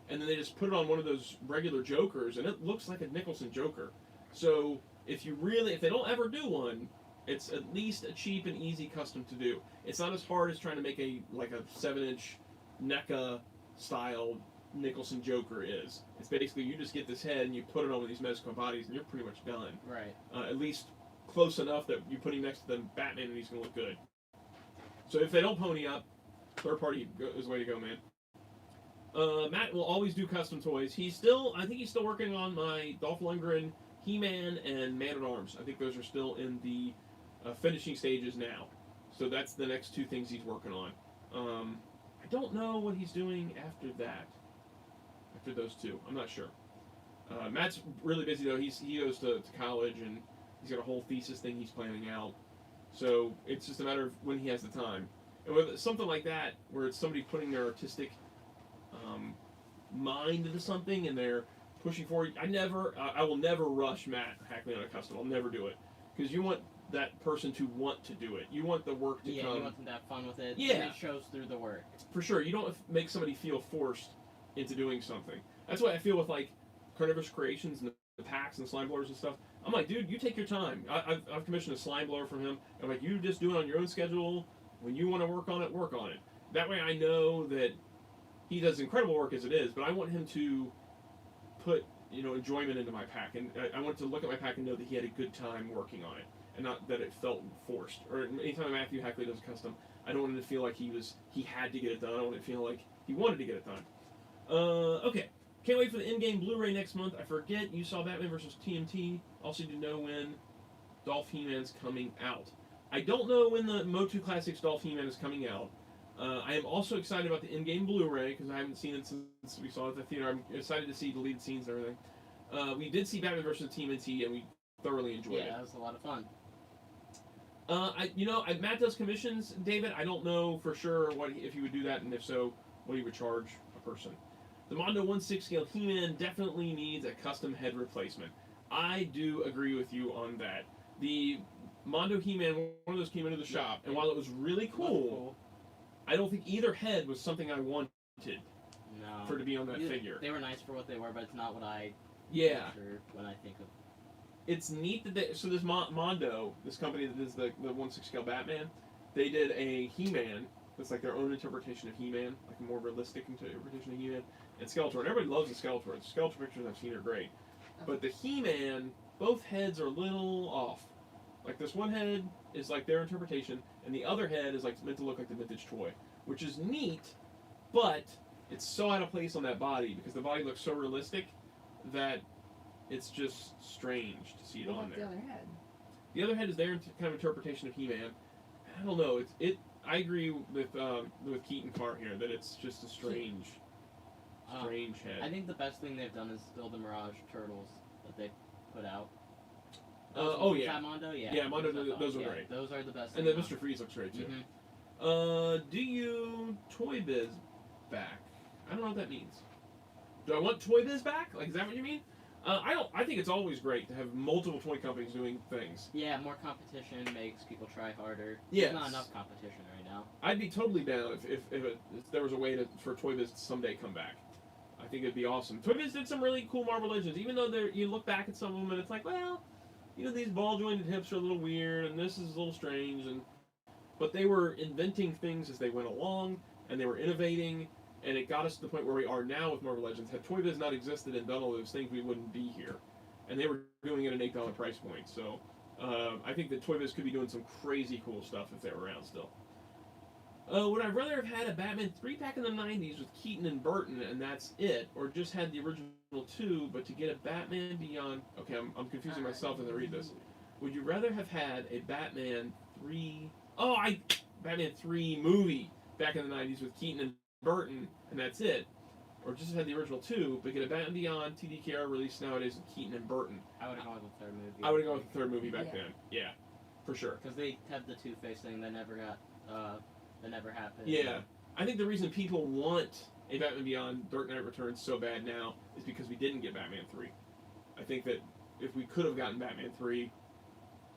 and then they just put it on one of those regular Jokers, and it looks like a Nicholson Joker. So if they don't ever do one, it's at least a cheap and easy custom to do. It's not as hard as trying to make a 7-inch NECA style Nicholson Joker is. It's basically you just get this head and you put it on with these Mezco bodies and you're pretty much done. Right. At least close enough that you put him next to the Batman and he's going to look good. So if they don't pony up, third party is the way to go, man. Matt will always do custom toys. I think he's still working on my Dolph Lundgren, He-Man, and Man-at-Arms. I think those are still in the finishing stages now. So that's the next 2 things he's working on. I don't know what he's doing after that. After those 2. I'm not sure. Matt's really busy though. He goes to college and he's got a whole thesis thing he's planning out. So it's just a matter of when he has the time. And with something like that, where it's somebody putting their artistic mind into something and they're pushing forward, I will never rush Matt Hackley on a custom. I'll never do it. Because you want that person to want to do it. You want the work to come. You want them to have fun with it. Yeah. And it shows through the work. For sure. You don't make somebody feel forced into doing something. That's what I feel with like Carnivorous Creations and the packs and the slime blowers and stuff. I'm like, dude, you take your time. I've commissioned a slime blower from him. I'm like, you just do it on your own schedule. When you want to work on it, work on it. That way I know that he does incredible work as it is, but I want him to put enjoyment into my pack, and I want to look at my pack and know that he had a good time working on it, and not that it felt forced. Or anytime Matthew Hackley does a custom, I don't want him to feel like he had to get it done. I want him to feel like he wanted to get it done. Okay. Can't wait for the in-game Blu-ray next month. I forget you saw Batman vs. TMNT. Also need to know when Dolph He-Man's coming out. I don't know when the Motu Classics Dolph He-Man is coming out. I am also excited about the in-game Blu-ray because I haven't seen it since we saw it at the theater. I'm excited to see deleted scenes and everything. We did see Batman vs. TMNT and we thoroughly enjoyed it. Yeah, that was a lot of fun. Matt does commissions, David. I don't know for sure if he would do that, and if so, what he would charge a person. The Mondo 1/6 scale He-Man definitely needs a custom head replacement. I do agree with you on that. The Mondo He-Man, one of those came into the shop, and while it was really cool, I don't think either head was something I wanted for to be on that figure. They were nice for what they were, but it's not what I picture when I think of. It's neat that this Mondo, this company that does the 1/6 scale Batman, they did a He-Man that's like their own interpretation of He-Man, like a more realistic interpretation of He-Man. And Skeletor. And everybody loves the Skeletor. The Skeletor pictures I've seen are great. But the He-Man, both heads are a little off. Like this one head is like their interpretation, and the other head is like meant to look like the vintage toy, which is neat, but it's so out of place on that body because the body looks so realistic that it's just strange to see it on there. The other head. The other head is their kind of interpretation of He-Man. I don't know. I agree with Keaton Carr here that it's just a strange head. I think the best thing they've done is build the Mirage Turtles that they put out. Yeah. Is that Mondo? Yeah. Yeah, Mondo. Those are great. Those are the best. And then Mr. Freeze looks great too. Mm-hmm. Do you Toy Biz back? I don't know what that means. Do I want Toy Biz back? Like, is that what you mean? I don't. I think it's always great to have multiple toy companies doing things. Yeah, more competition makes people try harder. Yes. There's not enough competition right now. I'd be totally down if there was a way for Toy Biz to someday come back. I think it'd be awesome. Toy Biz did some really cool Marvel Legends, even though you look back at some of them and it's like, well, you know, these ball jointed hips are a little weird and this is a little strange, but they were inventing things as they went along and they were innovating. And it got us to the point where we are now with Marvel Legends. Had Toy Biz not existed and done all those things, we wouldn't be here. And they were doing it at an $8 price point. So I think that Toy Biz could be doing some crazy cool stuff if they were around still. Would I rather have had a Batman 3 back in the 90s with Keaton and Burton and that's it? Or just had the original 2, but to get a Batman Beyond... Okay, I'm confusing myself as I read this. Would you rather have had a Batman 3... Batman 3 movie back in the 90s with Keaton and Burton, and that's it, or just had the original 2, but get a Batman Beyond TDKR released nowadays with Keaton and Burton. I would have gone with the third movie. I would have gone with the third movie back then. Yeah, for sure. Because they had the Two-Face thing that never happened. Yeah, I think the reason people want a Batman Beyond Dark Knight Returns so bad now is because we didn't get Batman 3. I think that if we could have gotten Batman 3, it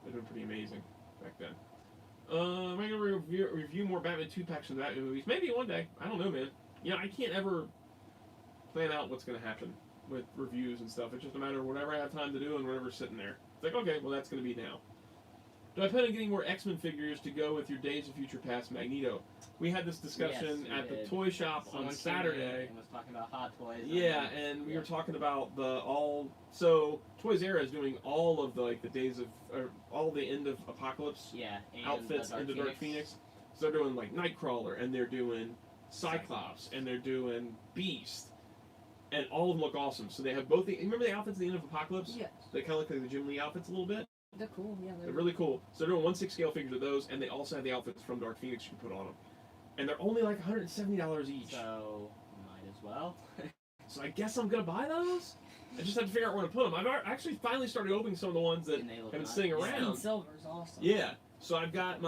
would have been pretty amazing back then. Am I going to review more Batman 2 packs of the Batman movies? Maybe one day. I don't know, man. You know, I can't ever plan out what's going to happen with reviews and stuff. It's just a matter of whatever I have time to do and whatever's sitting there. It's like, okay, well, that's going to be now. Do I plan on getting more X-Men figures to go with your Days of Future Past Magneto? We had this discussion at the toy shop on Saturday. And was talking about Hot Toys. Yeah, and we were talking about So Toys R Us is doing all of the Days of all the End of Apocalypse outfits into Dark Phoenix. So they're doing like Nightcrawler, and they're doing Cyclops, and they're doing Beast, and all of them look awesome. So they have both the remember the outfits at the End of Apocalypse? Yes. They kind of look like the Jim Lee outfits a little bit. They're cool, yeah. They're really cool. So they're doing 1/6 scale figures of those, and they also have the outfits from Dark Phoenix you can put on them. And they're only like $170 each. So, might as well. So I guess I'm going to buy those? I just have to figure out where to put them. I've actually finally started opening some of the ones that have been sitting around. Silver's awesome. Yeah. So I've got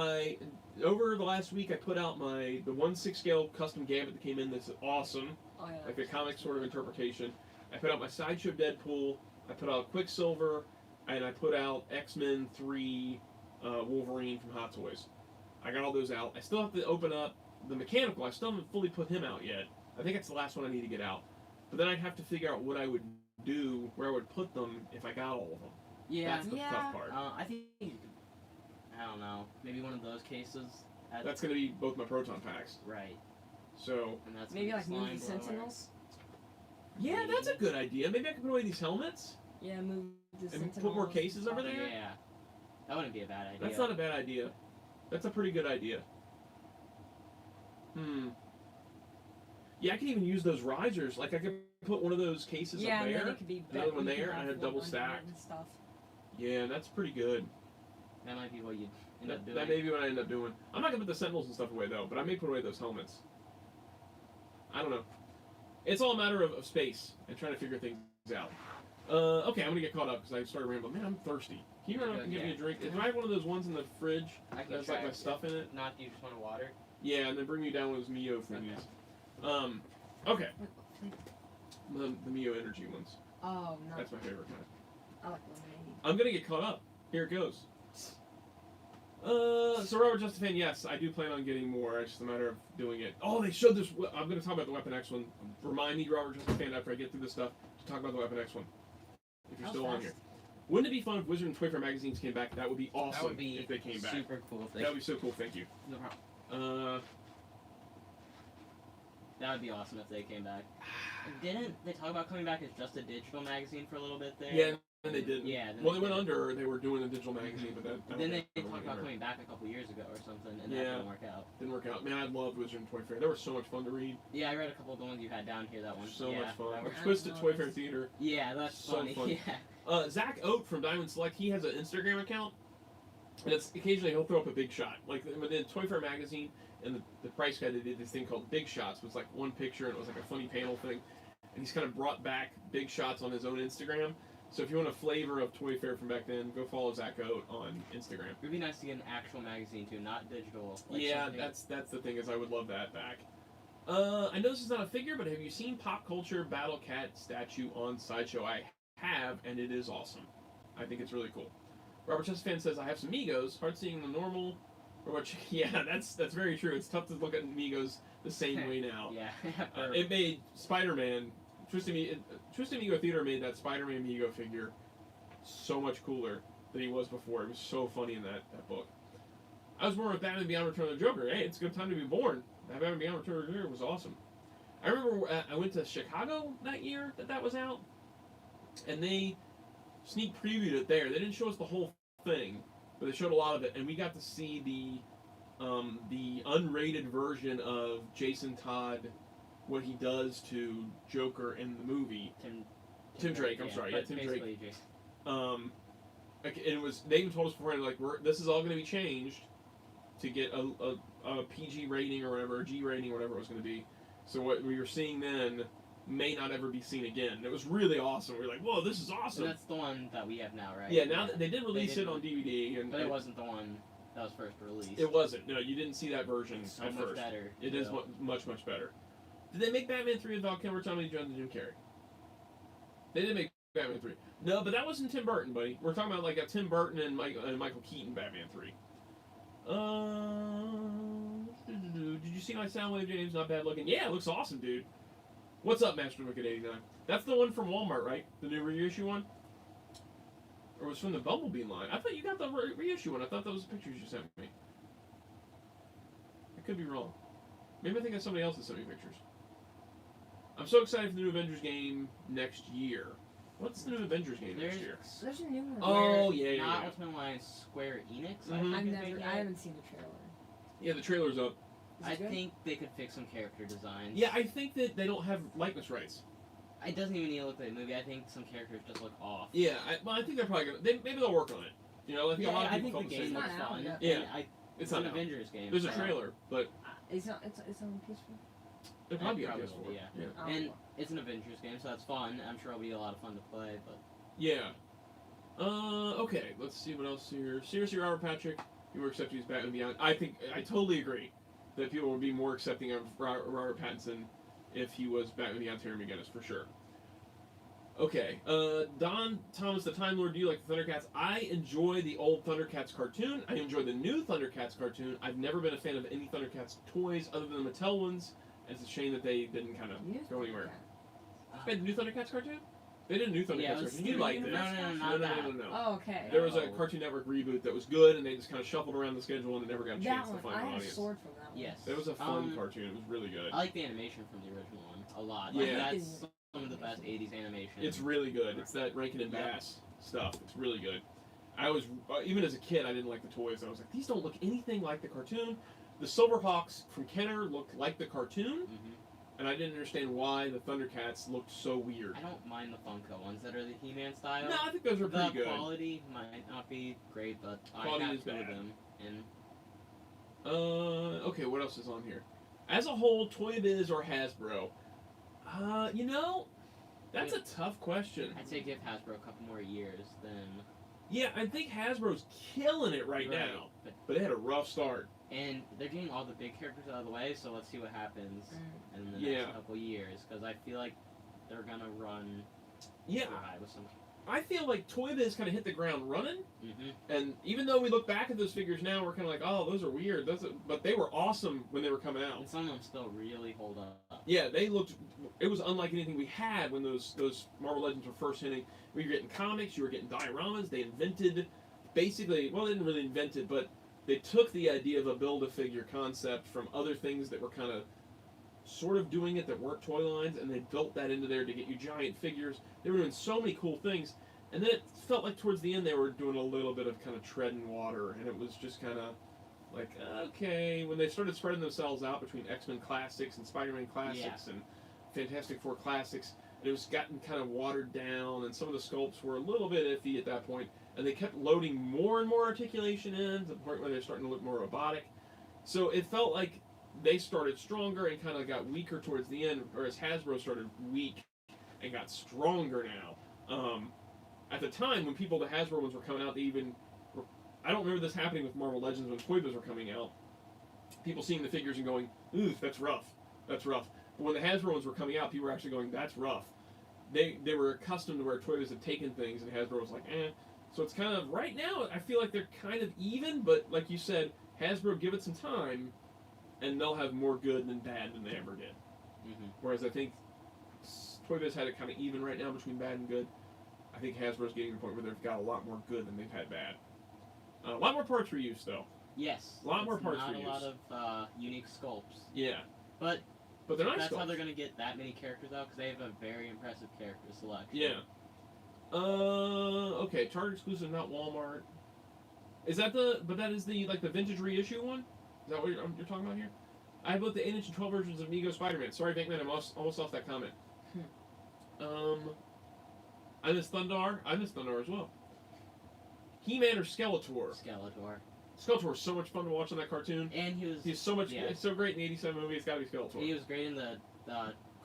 over the last week I put out the 1/6 scale custom Gambit that came in that's awesome. Oh, yeah, like the comic sort of interpretation. I put out my Sideshow Deadpool. I put out Quicksilver. And I put out X-Men 3 Wolverine from Hot Toys. I got all those out. I still have to open up the Mechanical. I still haven't fully put him out yet. I think that's the last one I need to get out. But then I'd have to figure out what I would do, where I would put them if I got all of them. Yeah. That's the tough part. I think, I don't know, maybe one of those cases. That's going to be both my Proton packs. Right. So And that's maybe like Slime movie Blower. Sentinels? yeah, that's a good idea. Maybe I could put away these helmets Yeah, move the and Sentinels. put more cases over there. Yeah. That wouldn't be a bad idea. That's not a bad idea. That's a pretty good idea. Yeah, I could even use those risers. Like I could put one of those cases yeah, up and there, then it could be another one you could there, and I have double one stacked. and stuff. Yeah, that's pretty good. That might be what you'd end up doing. That may be what I end up doing. I'm not gonna put the Sentinels and stuff away though, but I may put away those helmets. I don't know. It's all a matter of space and trying to figure things out. Okay, I'm gonna get caught up because I started rambling. Man, I'm thirsty. Can you run up and get me a drink? Do I have one of those ones in the fridge I can that's try like my it. stuff in it? Not, do you just want water? Yeah, and then bring me down one of those Mio thingies. Okay. The Mio Energy ones. Oh, no. That's my favorite kind. I like lemonade. I'm gonna get caught up. Here it goes. So Robert Justifan, yes, I do plan on getting more. It's just a matter of doing it. Oh, they showed this. I'm gonna talk about the Weapon X one. Remind me, Robert Justifan, after I get through this stuff, to talk about the Weapon X one. If you're still on here. Wouldn't it be fun if Wizard and Toy Fair magazines came back? That would be awesome. That would be if they came back. super cool. That would be so cool. Thank you. No problem. That would be awesome if they came back. Didn't they talk about coming back as just a digital magazine for a little bit there? Yeah, and they didn't. Yeah. Then Well, they went didn't. under. They were doing a digital magazine, but that. But then they talked about coming back a couple years ago or something, and that didn't work out. Didn't work out. Man, I loved Wizard and Toy Fair. They were so much fun to read. Yeah, I read a couple of the ones you had down here. That one. So yeah, much fun. that was- Twisted Toy Fair Theater. Yeah, that's So funny. fun. Yeah. Zach Oat from Diamond Select, he has an Instagram account. And it's occasionally he'll throw up a big shot. Like within Toy Fair magazine and the price guide, they did this thing called Big Shots. It was like one picture and it was like a funny panel thing. And he's kind of brought back big shots on his own Instagram. So if you want a flavor of Toy Fair from back then, go follow Zach Oat on Instagram. It'd be nice to get an actual magazine too, not digital. Like Yeah, something- that's the thing is I would love that back. I know this is not a figure, but have you seen Pop Culture Battle Cat statue on Sideshow? I have, and it is awesome. I think it's really cool. Robert Chestafan says, I have some Migos. Hard seeing the normal. Yeah, that's very true. It's tough to look at Migos the same way now. Yeah. It made Spider-Man, Twisted Migo Theater made that Spider-Man Migo figure so much cooler than he was before. It was so funny in that book. I was born with Batman Beyond Return of the Joker. Hey, it's a good time to be born. Batman Beyond Return of the Joker was awesome. I remember I went to Chicago that year that was out, and they sneak previewed it there. They didn't show us the whole thing, but they showed a lot of it, and we got to see the unrated version of Jason Todd, what he does to Joker in the movie. Tim Drake. I'm sorry, but Tim Drake. basically Jason. Like, and it was they even told us beforehand, like this is all going to be changed to get a PG rating or whatever, a G rating or whatever it was going to be. So what we were seeing then may not ever be seen again. It was really awesome. We were like, whoa, this is awesome. And that's the one that we have now, right? Yeah, now they did release it on DVD, and but it wasn't the one that was first released. It wasn't. No, you didn't see that version It's so at much first. better. It is much better. Did they make Batman 3 with Val Kilmer, Tommy Lee Jones, and Jim Carrey? They didn't make Batman 3. No, but that wasn't Tim Burton, buddy. We're talking about like a Tim Burton and Michael Keaton Batman 3. Did you see my Soundwave, James? Not bad looking. Yeah, it looks awesome, dude. What's up, Master Wicked 89? That's the one from Walmart, right? The new reissue one? Or was it from the Bumblebee line? I thought you got the reissue one. I thought that was the pictures you sent me. I could be wrong. Maybe I think that's somebody else that sent me pictures. I'm so excited for the new Avengers game next year. What's the new Avengers game next year? There's a new one. Oh, yeah. Not Ultimate Alliance, Square Enix. Mhm. I haven't seen the trailer. Yeah, the trailer's up. Is I it good? think they could fix some character designs. Yeah, I think that they don't have likeness rights. It doesn't even need to look like a movie. I think some characters just look off. Yeah, I think they're probably gonna. Maybe they'll work on it. You know, I think a lot of I people think the felt the game same. looks It's not out fun. yet. Yeah. And It's an not out. Avengers game. There's a so- trailer, but It's on PS4. it'll probably be on Probably, PS4. yeah. Oh, And it's an Avengers game, so that's fun. I'm sure it'll be a lot of fun to play. But Yeah. Okay, let's see what else here. Seriously, Robert Patrick, you were accepting his Batman Beyond. I totally agree that people would be more accepting of Robert Pattinson if he was Batman Beyond Terry McGinnis, for sure. Okay, Don Thomas, the Time Lord, do you like the Thundercats? I enjoy the old Thundercats cartoon. I enjoy the new Thundercats cartoon. I've never been a fan of any Thundercats toys other than the Mattel ones. It's a shame that they didn't kind of go anywhere. Wait, the new Thundercats cartoon? They did a new Thundercats Yeah, it was cartoon. You Steven liked it. Universe. No, not that. no. Oh, okay. There was a Oh. Cartoon Network reboot that was good, and they just kind of shuffled around the schedule and it never got a That chance one, to find I an have a audience. sword from that one. Yes. It was a fun cartoon. It was really good. I like the animation from the original one a lot. Yeah. Like, that's some of the best 80s animation. It's really good. It's that Rankin and Bass stuff. It's really good. I was even as a kid, I didn't like the toys. I was like, these don't look anything like the cartoon. The Silverhawks from Kenner looked like the cartoon, Mhm. and I didn't understand why the Thundercats looked so weird. I don't mind the Funko ones that are the He-Man style. No, I think those are The pretty good. quality might not be great, but Quality I have is two of bad. them. And Okay, what else is on here? As a whole, Toy Biz or Hasbro? You know, that's a tough question. I'd say give Hasbro a couple more years than... Yeah, I think Hasbro's killing it right now, but they had a rough start. And they're getting all the big characters out of the way, so let's see what happens in the Yeah. next couple years. Because I feel like they're gonna run Yeah, too high with some. I feel like Toy Biz kind of hit the ground running, Mm-hmm. and even though we look back at those figures now, we're kind of like, oh, those are weird. But they were awesome when they were coming out. And some of them still really hold up. Yeah, they looked. It was unlike anything we had when those Marvel Legends were first hitting. We were getting comics, you were getting dioramas. They invented, basically, well, they didn't really invent it, but they took the idea of a build-a-figure concept from other things that were kind of sort of doing it that weren't toy lines, and they built that into there to get you giant figures. They were doing so many cool things, and then it felt like towards the end they were doing a little bit of kind of treading water, and it was just kind of like, okay, when they started spreading themselves out between X-Men Classics and Spider-Man Classics and Fantastic Four Classics, it was gotten kind of watered down, and some of the sculpts were a little bit iffy at that point, and they kept loading more and more articulation in to the point where they're starting to look more robotic. So it felt like they started stronger and kind of got weaker towards the end, whereas Hasbro started weak and got stronger now. At the time, when the Hasbro ones were coming out, I don't remember this happening with Marvel Legends when Toy Biz were coming out. People seeing the figures and going, ooh, that's rough. That's rough. But when the Hasbro ones were coming out, people were actually going, that's rough. They were accustomed to where Toy Biz had taken things, and Hasbro was like, eh. So it's kind of, right now, I feel like they're kind of even, but like you said, Hasbro, give it some time, and they'll have more good than bad than they ever did. Mm-hmm. Whereas I think Toy Biz had it kind of even right now between bad and good. I think Hasbro's getting to the point where they've got a lot more good than they've had bad. A lot more parts reuse, though. Yes. A lot more parts not reuse. a lot of unique sculpts. Yeah. But they're nice that's sculpts. how they're going to get that many characters out, because they have a very impressive character selection. Yeah. Okay, Target exclusive, not Walmart. Is that that is the vintage reissue one? Is that what you're talking about here? I have both the 8-inch and 12 versions of Mego Spider-Man. Sorry, Bankman, I'm almost off that comment. I miss Thundar. I miss Thundar as well. He-Man or Skeletor? Skeletor was so much fun to watch on that cartoon. And he's so much, it's so great in the 87 movie, it's gotta be Skeletor. He was great in the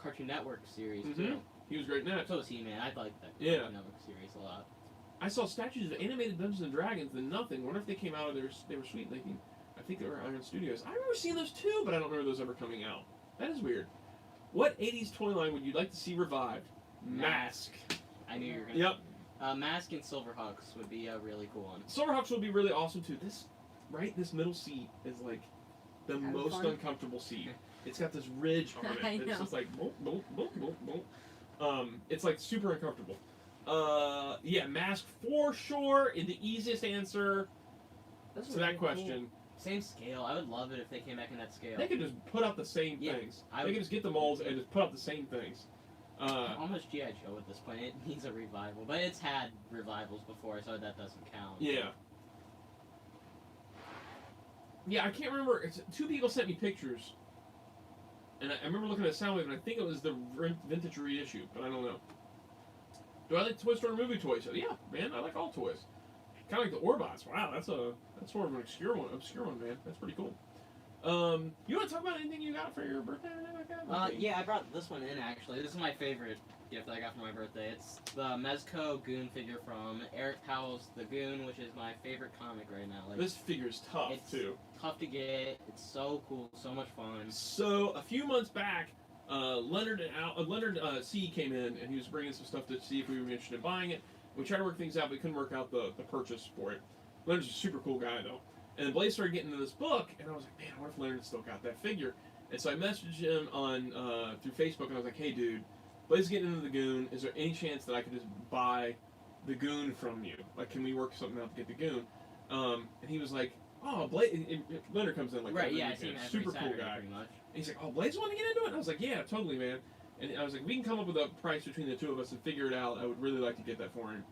Cartoon Network series, Mhm. too. He was great in that. So was He-Man. I liked that Yeah. Cartoon Network series a lot. I saw statues of animated Dungeons and Dragons, then nothing. Wonder if they came out of they were sweet thinking. I think they were Iron Studios. I remember seeing those too, but I don't remember those ever coming out. That is weird. What 80s toy line would you like to see revived? Mask. I knew you were gonna. Yep. Mask and Silverhawks would be a really cool one. Silverhawks would be really awesome too. This middle seat is like the Having most fun? uncomfortable seat. It's got this ridge on it. I It's know. just like boom, boom, boom, boom, boom. It's like super uncomfortable. Yeah, Mask for sure. The easiest answer Those to were that really question. Same scale. I would love it if they came back in that scale. They could just put out the same Yeah, things. I They would- could just get the molds and just put out the same things. Almost G.I. Joe at this point. It needs a revival, but it's had revivals before, so that doesn't count. Yeah. Yeah, I can't remember. Two people sent me pictures, and I remember looking at Soundwave, and I think it was the vintage reissue, but I don't know. Do I like Toy Store movie toys? Yeah, man, I like all toys. Kind of like the Orbots. Wow, that's sort of an obscure one, man. That's pretty cool. You want to talk about anything you got for your birthday or anything like that? Yeah, I brought this one in actually. This is my favorite gift that I got for my birthday. It's the Mezco Goon figure from Eric Powell's The Goon, which is my favorite comic right now. Like, This figure's tough it's too. tough to get. It's so cool, so much fun. So a few months back, Leonard C came in and he was bringing some stuff to see if we were interested in buying it. We tried to work things out, but we couldn't work out the purchase for it. Leonard's a super cool guy though. And then Blaze started getting into this book, and I was like, man, I wonder if Leonard still got that figure. And so I messaged him on through Facebook, and I was like, hey dude, Blaze is getting into the Goon. Is there any chance that I could just buy the Goon from you? Like, can we work something out to get the Goon? And he was like, oh, Blaze. Leonard comes in like Right, every yeah, I weekend. see him every Super cool Saturday guy. pretty much. And he's like, oh, Blaze want to get into it? And I was like, yeah, totally, man. And I was like, we can come up with a price between the two of us and figure it out. I would really like to get that for him.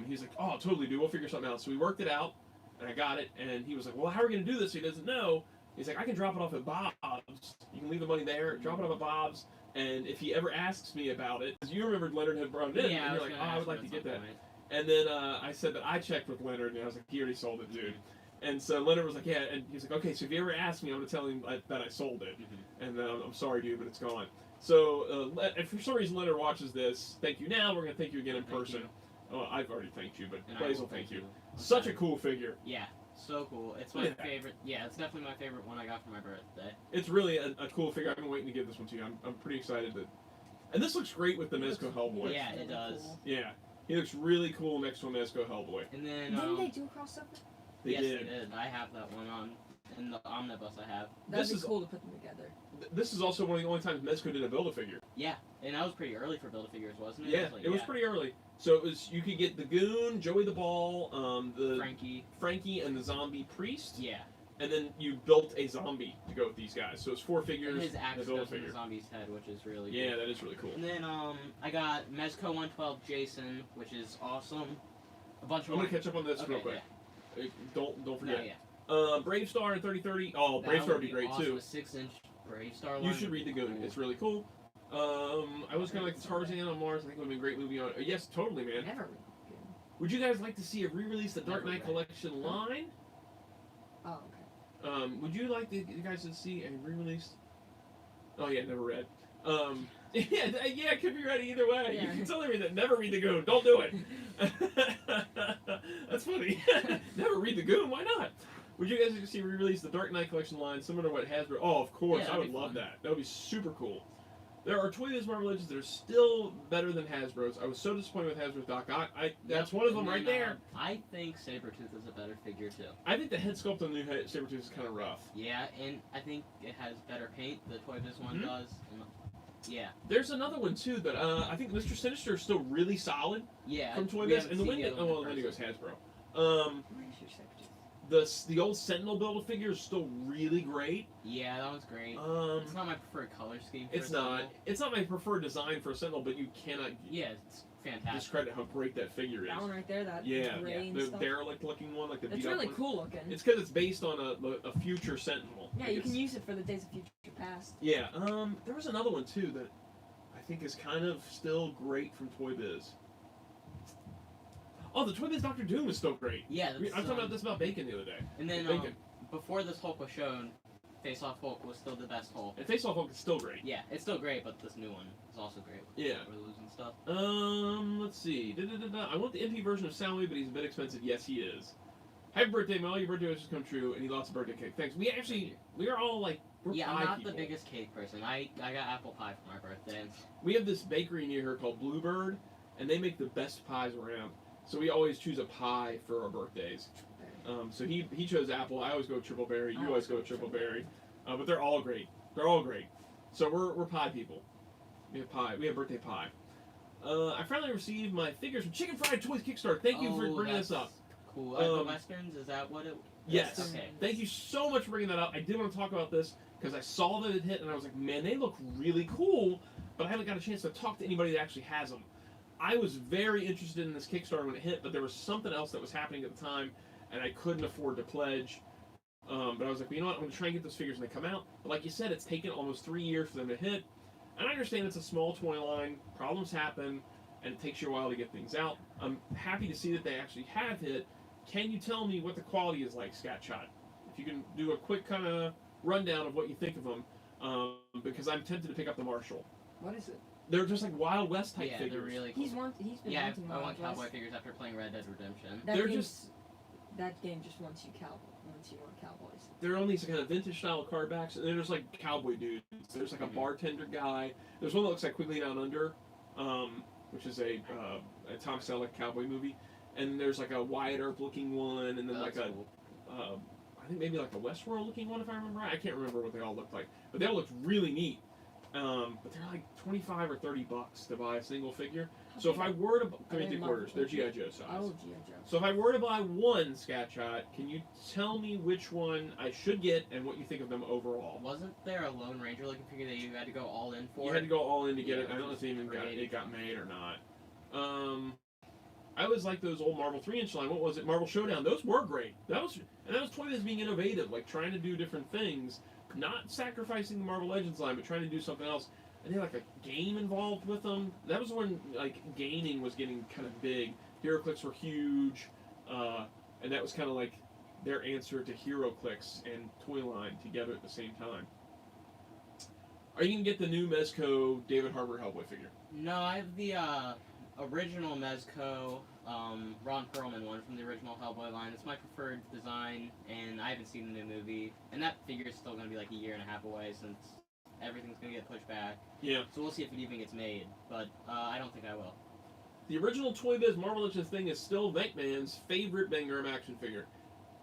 He's like, oh, totally, dude. We'll figure something out. So we worked it out, and I got it. And he was like, well, how are we going to do this? He doesn't know. He's like, I can drop it off at Bob's. You can leave the money there, drop it off at Bob's. And if he ever asks me about it, because you remembered Leonard had brought it in, Yeah, and I you're was like, gonna oh, I ask would like him to at get some that. point. And then I said that I checked with Leonard, and I was like, he already sold it, dude. And so Leonard was like, yeah, and he's like, okay, so if you ever ask me, I'm going to tell him that I sold it. And I'm sorry, dude, but it's gone. So if for some reason Leonard watches this, thank you now. We're going to thank you again in person. Oh, I've already thanked you, but And Blaze I will thank you. on Such a Saturday. cool figure. Yeah, so cool. It's Look my at that. favorite. Yeah, it's definitely my favorite one I got for my birthday. It's really a cool figure. I've been waiting to give this one to you. I'm pretty excited that. And this looks great with the Mezco Hellboy. Yeah, it does. Yeah, he looks really cool next to a Mezco Hellboy. And then Didn't they do a crossover? They yes, did. they did. I have that one on in the omnibus I have. That'd This be is- cool to put them together. This is also one of the only times Mezco did a Build-A-Figure. Yeah, and that was pretty early for Build-A-Figures, wasn't it? Yeah, it was pretty early. So it was you could get the Goon, Joey the Ball, the Frankie. Frankie, and the Zombie Priest. Yeah. and then you built a zombie to go with these guys. So it's 4 figures. And his and axe a build a goes in figure. the zombie's head, which is really Yeah, cool. that is really cool. And then I got Mezco 112 Jason, which is awesome. A bunch of I'm gonna catch up on this real Okay, quick. Don't No, forget. yeah. Brave Star in 3030. Oh, That Brave Star would would be great awesome. too. A 6-inch Brave Star. You should read the Goon. It's really cool. I was kind of like Tarzan on Mars. I think it would have been a great movie on. Yes, totally, man. Never. Would you guys like to see a re-release of the Dark Never Knight read. Collection line? Oh, okay. Would you like you guys to see a re-release? Oh yeah, never read. Yeah, it could be read either way. Yeah. You can tell me that never read the Goon. Don't do it. That's funny. Never read the Goon. Why not? Would you guys like to see re-release the Dark Knight Collection line, similar to what Hasbro? Oh, of course. Yeah, I that'd would be love fun. that. That would be super cool. There are Toy Biz Marvel Legends that are still better than Hasbro's. I was so disappointed with Hasbro's Doc Ock. That's one of them And right then, there. I think Sabretooth is a better figure too. I think the head sculpt on the new Sabretooth is kind of rough. Yeah, and I think it has better paint. The Toy Biz one Mhm. does. And, yeah. There's another one too that I think Mr. Sinister is still really solid Yeah. from Toy we Biz, haven't and the seen Wendigo. other one in Wendigo's person. Hasbro. Where's your secretary? The old Sentinel Build-A-Figure is still really great. Yeah, that one's great. It's not my preferred color scheme. For It's a not. Sentinel. It's not my preferred design for a Sentinel, but you cannot Yeah, it's fantastic. discredit how great that figure is. That one right there, that Yeah, gray and the stuff. derelict-looking one, like the It's beat-up really one. cool looking. It's because it's based on a future Sentinel. Yeah, Like, you it's- can use it for the Days of Future Past. Yeah. There was another one too that I think is kind of still great from Toy Biz. Oh, the Toy Biz Doctor Doom is still great. Yeah, I'm that's, talking about this about Bacon the other day. And then Bacon. before this Hulk was shown, Face Off Hulk was still the best Hulk. And Face Off Hulk is still great. Yeah, it's still great, but this new one is also great. With Yeah. the losing stuff. Let's see. I want the MP version of Soundwave, but he's a bit expensive. Yes, he is. Happy birthday, Mel. Your birthday wishes come true, and he lost a birthday cake. Thanks. We are all like, we're Yeah, pie I'm not people. the biggest cake person. I got apple pie for my birthday. And We have this bakery near here called Bluebird, and they make the best pies around. So we always choose a pie for our birthdays. So he chose apple. I always go triple berry. You always go triple berry. But they're all great. They're all great. So we're pie people. We have pie. We have birthday pie. I finally received my figures from Chicken Fried Toys Kickstarter. Thank you for bringing this up. Cool. The Westerns, is that what it? Yes. Okay. Thank you so much for bringing that up. I did want to talk about this because I saw that it hit and I was like, man, they look really cool, but I haven't got a chance to talk to anybody that actually has them. I was very interested in this Kickstarter when it hit, but there was something else that was happening at the time, and I couldn't afford to pledge. But I was like, well, you know what? I'm going to try and get those figures when they come out. But like you said, it's taken almost 3 years for them to hit. And I understand it's a small toy line. Problems happen, and it takes you a while to get things out. I'm happy to see that they actually have hit. Can you tell me what the quality is like, Scatshot? If you can do a quick kind of rundown of what you think of them, because I'm tempted to pick up the Marshall. What is it? They're just like Wild West type Yeah, figures. they're really cool. He's been Yeah, wanting I want Wild cowboy West. figures after playing Red Dead Redemption. That They're game's- That game just wants you want cowboys. They're on these kind of vintage style card backs, and then there's like cowboy dudes. There's like a bartender guy. There's one that looks like Quigley Down Under, which is a Tom Selleck cowboy movie. And there's like a Wyatt Earp looking one, and then like That's a cool. I think maybe like a Westworld looking one if I remember right. I can't remember what they all looked like, but they all looked really neat. But they're like $25 or $30 to buy a single figure. So if I were to 3 quarters, they're GI Joe size. Oh, G.I. Joe. So if I were to buy one Scatshot, can you tell me which one I should get and what you think of them overall? Wasn't there a Lone Ranger looking figure that you had to go all in for? You had to go all in to get Yeah, it. I don't know if which it got made or not. I always like those old Marvel 3-inch line. What was it? Marvel Showdown. Those were great. That was Toy Biz being innovative, like trying to do different things, not sacrificing the Marvel Legends line, but trying to do something else. And they had like a game involved with them. That was when like gaming was getting kind of big. HeroClix were huge, and that was kind of like their answer to HeroClix and Toyline together at the same time. Are you gonna get the new Mezco David Harbour Hellboy figure? No, I have the original Mezco Ron Perlman one from the original Hellboy line. It's my preferred design, and I haven't seen the new movie. And that figure is still going to be like a year and a half away since everything's going to get pushed back. Yeah. So we'll see if it even gets made, but I don't think I will. The original Toy Biz Marvel Legends thing is still Venkman's favorite Bangram action figure.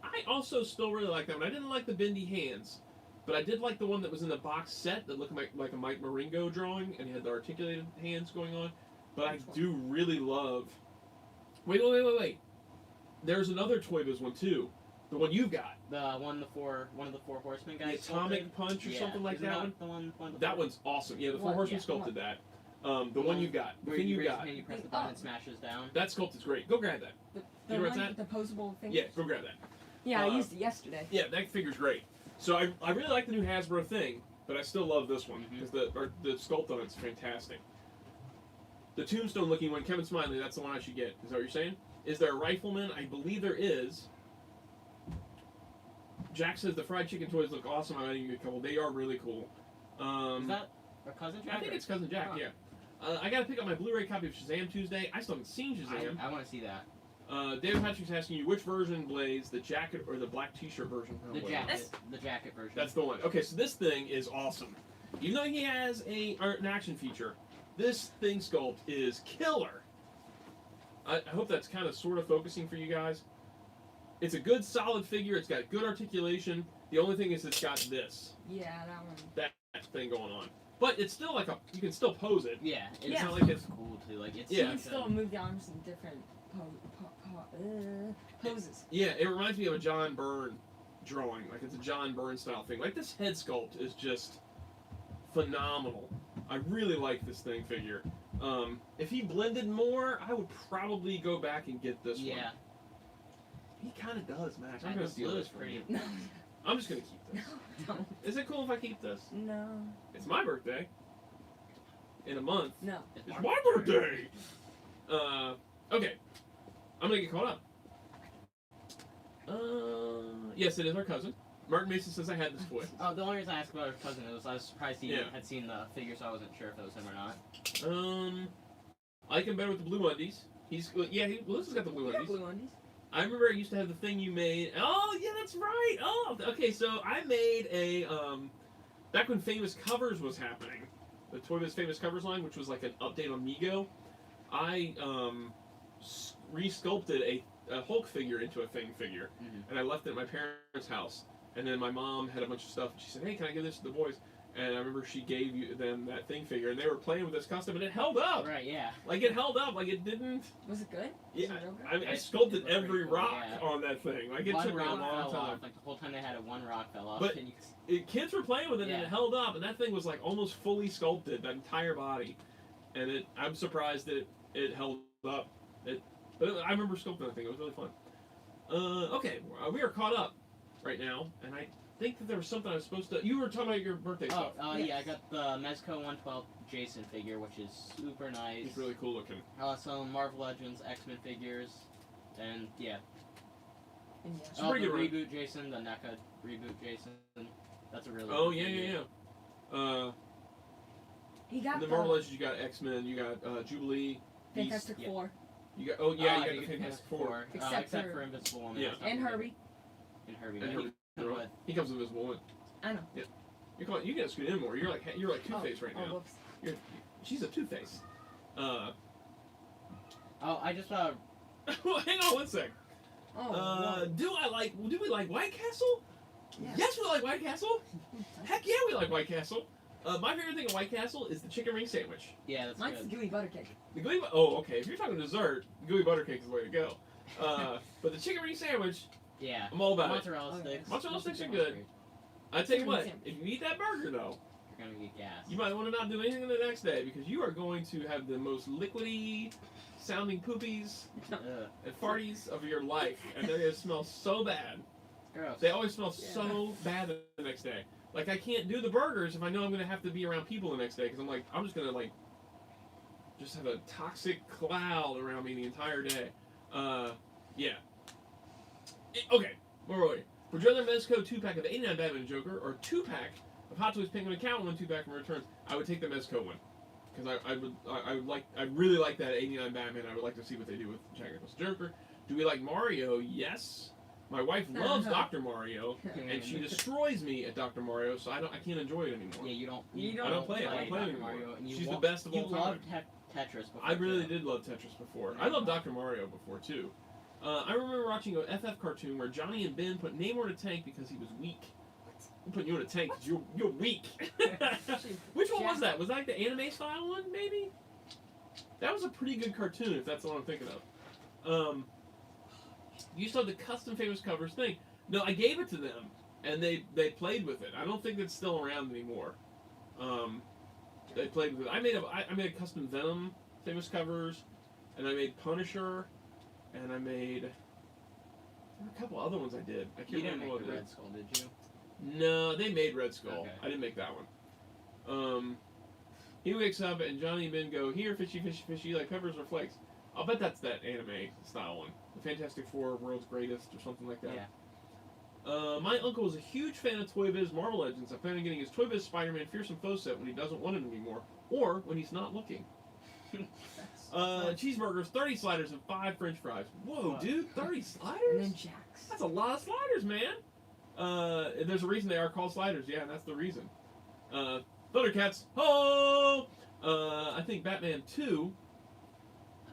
I also still really like that one. I didn't like the bendy hands, but I did like the one that was in the box set that looked like a Mike Maringo drawing, and he had the articulated hands going on. But I do really love... Wait. There's another Toy Biz one, too. The one you've got. One of the four horsemen The guys. Atomic Punch or something like Isn't that one? The one of the That four? one's awesome. Yeah, the Four What? Horsemen Yeah. sculpted that. The one you got. The Where thing you you raise got. your hand, you press the button, and smashes down. That sculpt is great. Go grab that. The You know what's one that? with the posable thing. Yeah, go grab that. Yeah, I Uh, used it yesterday. Yeah, that figure's great. So I really like the new Hasbro thing, but I still love this one because the sculpt on it's fantastic. The tombstone looking one, Kevin Smiley, that's the one I should get. Is that what you're saying? Is there a rifleman? I believe there is. Jack says the fried chicken toys look awesome. I might even get a couple. They are really cool. Is that a cousin Jack? I think or- it's Cousin Jack, Huh. yeah. I gotta pick up my Blu-ray copy of Shazam Tuesday. I still haven't seen Shazam. I want to see that. David Patrick's asking you which version, Blaze, the jacket or the black T-shirt version? The Oh, jacket. The jacket version. That's the one. Okay, so this thing is awesome. Even though he has an action feature, this thing sculpt is killer. I hope that's kind of sort of focusing for you guys. It's a good solid figure. It's got good articulation. The only thing is it's got this Yeah, that one. that thing going on. But it's still like you can still pose it. Yeah, it's Yeah. not like it's cool too. Like it's Yeah. You like can still move the arms in different poses. Yeah, it reminds me of a John Byrne drawing. Like it's a John Byrne style thing. Like this head sculpt is just phenomenal. I really like this thing figure. If he blended more, I would probably go back and get this one. Yeah, He kind of does, Max. I'm and gonna the steal blue this is from pretty. you. No, I'm just gonna keep no, this. don't. Is it cool if I keep this? No, It's my birthday. In a month. no. It's It's my birthday. Okay. I'm gonna get caught up. Yes, it is our cousin. Martin Mason says I had this toy. Oh, the only reason I asked about her cousin was I was surprised he Yeah. had seen the figure, so I wasn't sure if it was him or not. I like him better with the blue undies. Melissa's got the blue You got undies. blue undies. I remember I used to have the thing you made. Oh, yeah, that's right. Oh, okay. So I made a back when Famous Covers was happening, the Toy Biz Famous Covers line, which was like an update on Mego. I re-sculpted a Hulk figure into a Thing figure, and I left it at my parents' house. And then my mom had a bunch of stuff, and she said, "Hey, can I give this to the boys?" And I remember she gave them that Thing figure, and they were playing with this custom, and it held up. Right? Yeah. Like it held up. Like it didn't. Was it good? Yeah, Was it real good? I mean, I It sculpted looked every pretty cool, rock yeah. on that thing. Like it One took me a rock long fell time. off. Like the whole time they had it, one rock fell off. But- and you Kids were playing with it and Yeah. it held up, and that thing was like almost fully sculpted, that entire body. And I'm surprised that it held up. But I remember sculpting that thing. It was really fun. Okay, we are caught up right now, and I think that there was something I was supposed to. You were talking about your birthday Oh, stuff. yeah, I got the Mezco 112 Jason figure, which is super nice. He's really cool looking. Some Marvel Legends X-Men figures, and yeah. And yeah. It's a pretty the good run. reboot Jason, the NECA reboot Jason. That's a really Oh good yeah, figure. yeah. He got The Marvel Legends, you got X-Men, you got Jubilee, Beast. Fantastic Yeah. Four You got you got the Fantastic Four. Four. Except Except for- for Invincible Woman. Yeah. that's not and good. Herbie. And Herbie. And yeah, Herbie. he comes with- He comes with his woman. I know. You gotta scoot in more. You're like Two-Face right Oh, now. whoops. She's a Two-Face. Oh, I just Well, hang on one sec. Oh, Do we like White Castle? Yes. Yes, we like White Castle. Heck yeah, we like White Castle. My favorite thing at White Castle is the chicken ring sandwich. yeah, that's mine's the good. gooey butter cake. The gooey, okay. If you're talking dessert, the gooey butter cake is the way to go. But the chicken ring sandwich, Yeah. I'm all about it. Mozzarella Oh, sticks. yes. Mozzarella sticks are Those good. great. I tell you Chicken what, sandwich. if you eat that burger though, You're gonna get gas. you might want to not do anything the next day because you are going to have the most liquidy sounding poopies Ugh, and farties of your life, and they're gonna smell so bad. gross. They always smell Yeah. so bad the next day. Like I can't do the burgers if I know I'm gonna have to be around people the next day because I'm like I'm just gonna like just have a toxic cloud around me the entire day. Yeah. Okay, where were we? Would you rather Mezco 2-pack of 89 Batman and Joker or 2-pack of Hot Toys Penguin and Catwoman 2-pack from Returns? I would take the Mezco one because I really like that 89 Batman. I would like to see what they do with Jack Nicholson Joker. Do we like Mario? Yes. My wife loves Dr. Mario, and she destroys me at Dr. Mario, so I can't enjoy it anymore. Yeah, you don't. You I don't play it. I don't play it Dr. anymore. Mario, and you She's the won't- best of all You time. loved Tetris before. I really too. did love Tetris before. I loved Dr. Mario before too. I remember watching a FF cartoon where Johnny and Ben put Namor in a tank because he was weak. I'm putting you in a tank because you're weak. Which one was that? Was that like the anime style one, maybe? That was a pretty good cartoon, if that's the one I'm thinking of. You used to have the custom Famous Covers thing. No, I gave it to them, and they played with it. I don't think it's still around anymore. They played with it. I made a custom Venom famous covers, and I made Punisher, and I made there were a couple other ones I did. I can't You didn't remember make what the they Red Skull, did you? No, they made Red Skull. Okay. I didn't make that one. He wakes up and Johnny and Ben go, "Here, fishy, fishy, fishy, like peppers or flakes." I'll bet that's that anime style one. The Fantastic Four, World's Greatest, or something like that. Yeah. My uncle is a huge fan of Toy Biz Marvel Legends. I plan on getting his Toy Biz Spider-Man Fearsome Foe set when he doesn't want it anymore, or when he's not looking. Cheeseburgers, 30 sliders, and 5 French fries. Whoa, Wow. dude, 30 sliders? And then Jack's. That's a lot of sliders, man. There's a reason they are called sliders. Yeah, that's the reason. Thundercats, ho! I think Batman 2.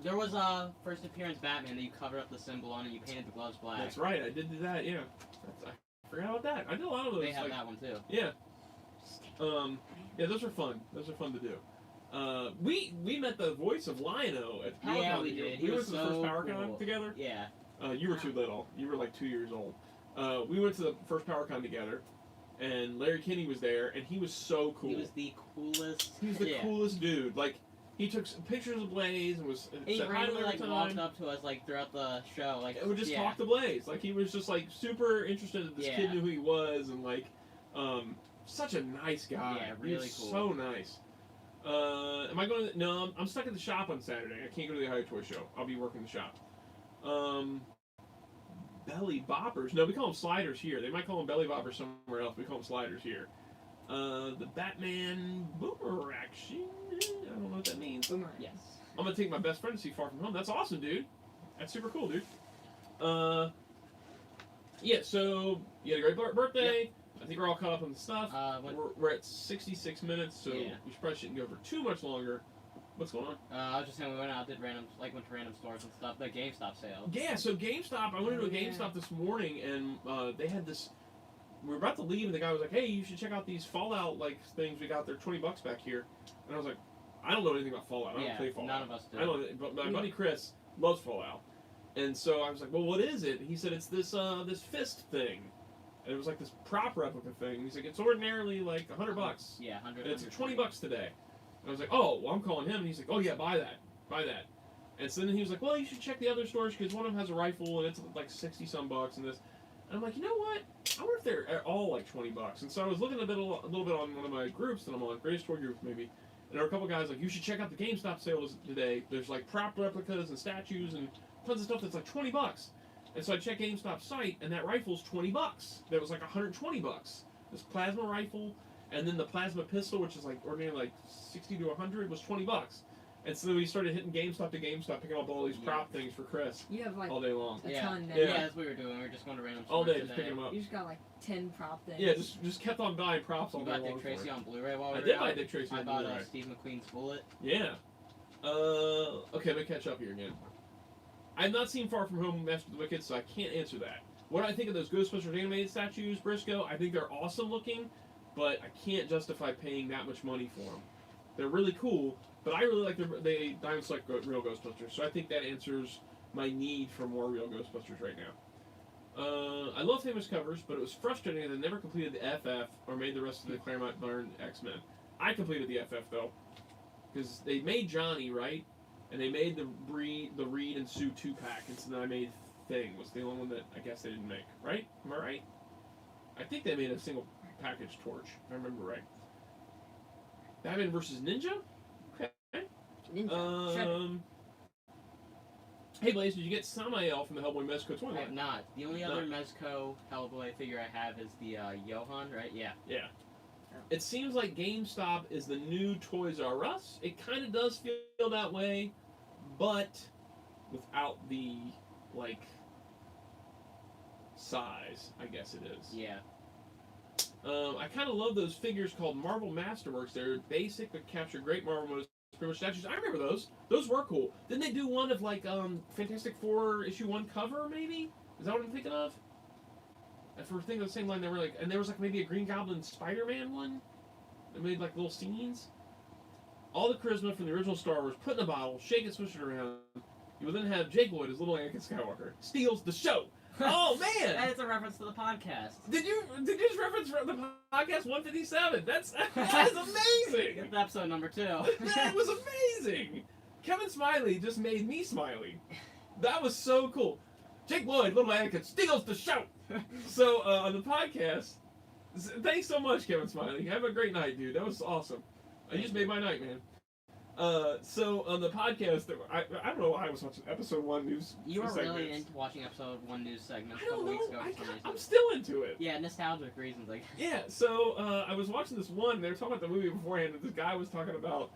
There was a first appearance Batman that you covered up the symbol on and you painted the gloves black. That's right, I did do that. Yeah, I forgot about that. I did a lot of those. They have like, that one too. Yeah. Yeah, those are fun. Those are fun to do. We met the voice of Lion-O at PowerCon. Yeah, we did. We He went was to the first so PowerCon cool. together. Yeah. You were too little. You were like 2 years old. We went to the first PowerCon together, and Larry Kinney was there, and he was so cool. He was the coolest. He was the yeah. coolest dude. Like, he took some pictures of Blaze and was He said hi to randomly him like every walked time. up to us like throughout the show, like And would just yeah. talk to Blaze. Like, he was just like super interested that this Yeah. kid knew who he was, and like, such a nice guy. Yeah, He really was cool. so nice. Am I going to? No, I'm stuck at the shop on Saturday. I can't go to the Ohio Toy Show. I'll be working the shop. Belly boppers. No, we call them sliders here. They might call them belly boppers somewhere else. We call them sliders here. The Batman boomerang. I don't know what that means. Boomerang. Yes. I'm gonna take my best friend to see Far From Home. That's awesome, dude. That's super cool, dude. Yeah. So you had a great birthday. I think we're all caught up on the stuff. We're at 66 minutes, so Yeah. we probably shouldn't go for too much longer. What's going on? I was just saying we went out, went to random stores and stuff. The GameStop sale. Yeah, so GameStop, I went into a Oh, yeah. GameStop this morning, and they had this, we were about to leave, and the guy was like, "Hey, you should check out these Fallout, like, things we got. They're $20 back here." And I was like, I don't know anything about Fallout. I don't Yeah, play Fallout. none of us do. I don't, but my Yeah. buddy Chris loves Fallout. And so I was like, "Well, what is it?" He said, "It's this, this fist thing." And it was like this prop replica thing. He's like, "It's ordinarily like $100. Yeah, 100. And it's $20 today." And I was like, "Oh, well, I'm calling him." And he's like, "Oh yeah, buy that. And so then he was like, "Well, you should check the other stores because one of them has a rifle and it's like 60 some bucks and this." And I'm like, "You know what? I wonder if they're all like $20." And so I was looking a little bit on one of my groups that I'm on, Greatest Toy Groups maybe. And there were a couple guys like, "You should check out the GameStop sales today. There's like prop replicas and statues and tons of stuff that's like $20." And so I checked GameStop's site, and that rifle's $20. That was like $120. This plasma rifle, and then the plasma pistol, which is like ordinarily like 60 to 100, was $20. And so we started hitting GameStop to GameStop, picking up all these prop things for Chris You have like all day long. a Yeah. ton now. Yeah. Yeah, that's what we were doing. We were just going to random stores All day, today. just picking them up. You just got like 10 prop things. Yeah, just kept on buying props all We day got long. Dick for Tracy it. on Blu-ray while we I were did out. buy Dick Tracy I on bought Blu-ray. Steve McQueen's Bullet. Yeah. Okay, let me catch up here again. I've not seen Far From Home Master of the Wicked, so I can't answer that. What do I think of those Ghostbusters animated statues, Briscoe? I think they're awesome looking, but I can't justify paying that much money for them. They're really cool, but I really like they Diamond Select real Ghostbusters, so I think that answers my need for more real Ghostbusters right now. I love famous covers, but it was frustrating that I never completed the FF or made the rest of the Claremont Byrne X-Men. I completed the FF though, because they made Johnny, right? And they made the Reed and Sue 2-pack, and so then I made Thing was the only one that I guess they didn't make, right? Am I right? I think they made a single package Torch, if I remember right. Batman vs. Ninja? Okay. Ninja. Shredder. Hey Blaze, did you get Samael from the Hellboy Mezco toy I have line? not. The only other Mezco Hellboy figure I have is the Johan, right? Yeah. Yeah. It seems like GameStop is the new Toys R Us. It kind of does feel that way, but without the, like, size, I guess it is. Yeah. I kind of love those figures called Marvel Masterworks. They're basic but capture great Marvel modes. Pretty much statues. I remember those. Those were cool. Didn't they do one of like Fantastic Four issue 1 cover maybe? Is that what I'm thinking of? If we're thinking of the same line, they were like, and there was like maybe a Green Goblin Spider-Man one. They made like little scenes. All the charisma from the original Star Wars put in a bottle, shake it, swish it around. You will then have Jake Lloyd as little Anakin Skywalker. Steals the show. Oh And man! it's a reference to the podcast. Did you just reference the podcast 157? That is amazing. It's episode number 2. That was amazing. Kevin Smiley just made me smiley. That was so cool. Jake Lloyd, little Anakin, steals the show. So on the podcast, thanks so much, Kevin Smiley. Have a great night, dude. That was awesome. You just made my night, man. So on the podcast, I don't know why I was watching episode 1 news. You were segments. really into watching episode 1 news segments I a couple don't weeks know. ago for some reason. I'm still into it. Yeah, nostalgic reasons, I guess. Yeah. So I was watching this one. They were talking about the movie beforehand, and this guy was talking about.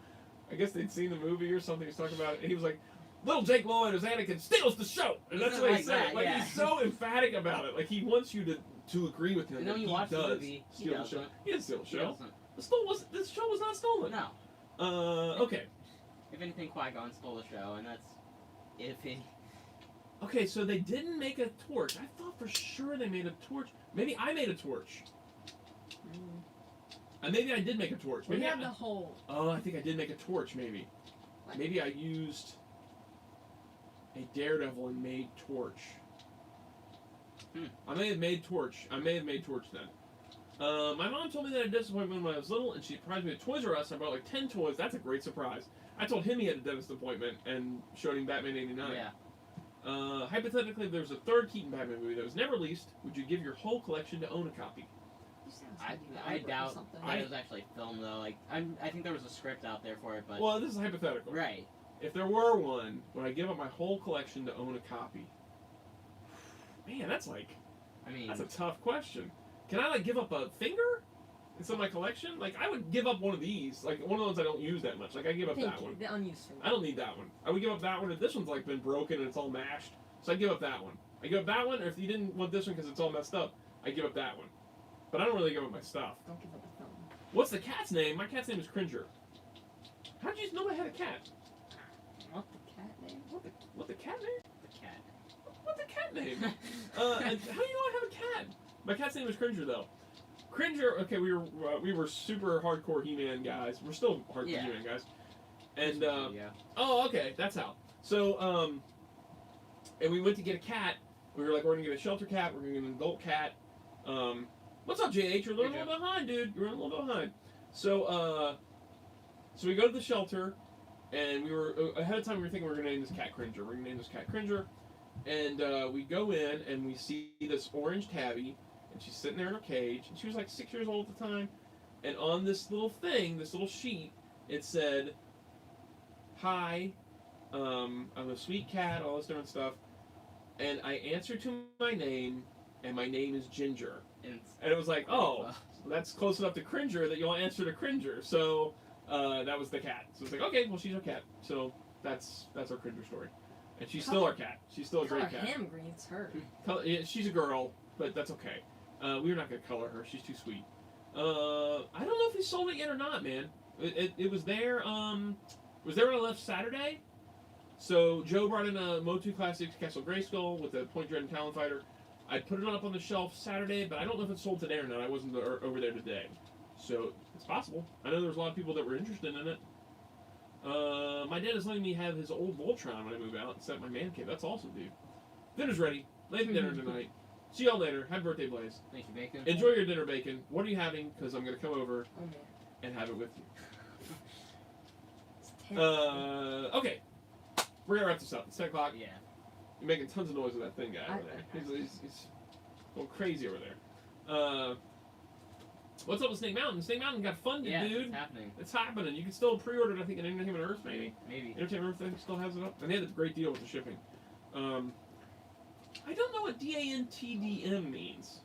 I guess they'd seen the movie or something. He was talking about it, and he was like, "Little Jake Lloyd as Anakin steals the show," and that's what he said. that, Like yeah. he's so emphatic about it. Like he wants you to agree with him. And that then when you he watch the does movie, he steal the show. doesn't. He didn't steal the He show. doesn't. This show was not stolen. No. Okay. If anything, Qui-Gon stole the show, and that's iffy. Okay, so they didn't make a torch. I thought for sure they made a torch. Maybe I made a torch. Maybe I did make a torch. We Maybe have I, the whole. Oh, I think I did make a torch, maybe. What? Maybe I used a Daredevil and made torch. I may have made torch. I may have made torch then. My mom told me that I had a disappointment when I was little, and she surprised me at Toys R Us. I bought like 10 toys. That's a great surprise. I told him he had a dentist appointment and showed him Batman '89. Yeah. Hypothetically, if there was a third Keaton Batman movie that was never released, would you give your whole collection to own a copy? You sound I something or doubt something. that it was actually filmed, though. Like, I think there was a script out there for it, but... Well, this is hypothetical. Right. If there were one, would I give up my whole collection to own a copy? Man, that's I mean... a tough question. Can I give up a finger instead of my collection? I would give up one of these, one of the ones I don't use that much. I give up that one. The unused finger. I don't need that one. I would give up that one if this one's been broken and it's all mashed. So I give up that one. I give up that one, or if you didn't want this one because it's all messed up, I give up that one. But I don't really give up my stuff. Don't give up the phone. What's the cat's name? My cat's name is Cringer. How did you know I had a cat? What the cat name? What the cat name? The cat. What the cat name? And how do you know I have a cat? My cat's name is Cringer though. Cringer. Okay, we were super hardcore He-Man guys. We're still hardcore Yeah. He-Man guys. And yeah. oh, okay, that's how. So and we went to get a cat. We were like, we're gonna get a shelter cat. We're gonna get an adult cat. What's up, JH? You're a little bit behind, dude. You're a little bit behind. So so we go to the shelter, and we were ahead of time. We were thinking we were gonna name this cat Cringer. We're gonna name this cat Cringer, and we go in and we see this orange tabby, and she's sitting there in her cage. And she was like 6 years old at the time, and on this little thing, this little sheet, it said, "Hi, I'm a sweet cat," all this different stuff, and I answered to my name, and my name is Ginger. And it was like, oh, that's close enough to Cringer that you'll answer to Cringer. So that was the cat. So it's like, okay, well, she's our cat. So that's our Cringer story. And she's still our cat. She's still a great Color cat. him green. It's her. Yeah, she's a girl, but that's okay. We're not going to color her. She's too sweet. I don't know if he sold it yet or not, man. It was there. Was there when I left Saturday. So Joe brought in a Motu Classics Castle Grayskull with a Point Dread and Talon Fighter. I put it up on the shelf Saturday, but I don't know if it's sold today or not. I wasn't over there today. So, it's possible. I know there's a lot of people that were interested in it. My dad is letting me have his old Voltron when I move out and set my man cave. That's awesome, dude. Dinner's ready. Late dinner tonight. See y'all later. Happy birthday, Blaze. Thank you, Bacon. Enjoy your dinner, Bacon. What are you having? Because I'm going to come over Oh man. and have it with you. It's 10. Okay. We're going to wrap this up. It's 10 o'clock. Yeah. You're making tons of noise with that thing guy over there. He's going crazy over there. What's up with Snake Mountain? Snake Mountain got funded, Yeah, dude. it's happening. It's happening. You can still pre-order it, I think, in Entertainment Earth, maybe. Maybe. Entertainment Earth, I think, still has it up. And they had a great deal with the shipping. I don't know what DANTDM means.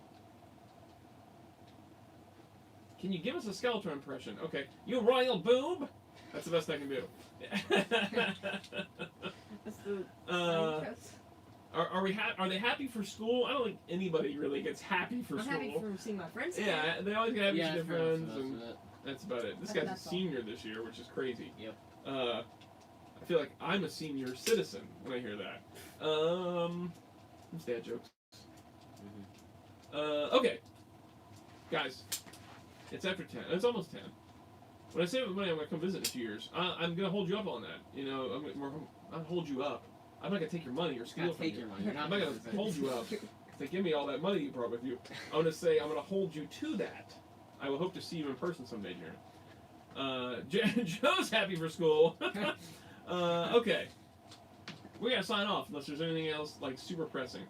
Can you give us a Skeletor impression? Okay. You royal boob? That's the best I can do. That's the. Are they happy for school? I don't think anybody really gets happy for I'm school. happy for seeing my friends again. Yeah, they always get happy to see their friends, that's and it. that's about it. This That's guy's a all. senior this year, which is crazy. Yep. I feel like I'm a senior citizen when I hear that. It's dad jokes. Okay. Guys, it's after 10. It's almost 10. When I save up money, I'm going to come visit in a few years. I'm going to hold you up on that. You know, I'm going to hold you up. I'm not going to take your money or steal from Take you. your money. You're I'm not not going to hold you up. to give me all that money you brought with you. I'm going to say I'm going to hold you to that. I will hope to see you in person someday, Jaron. Joe's happy for school. Okay. We got to sign off unless there's anything else like super pressing.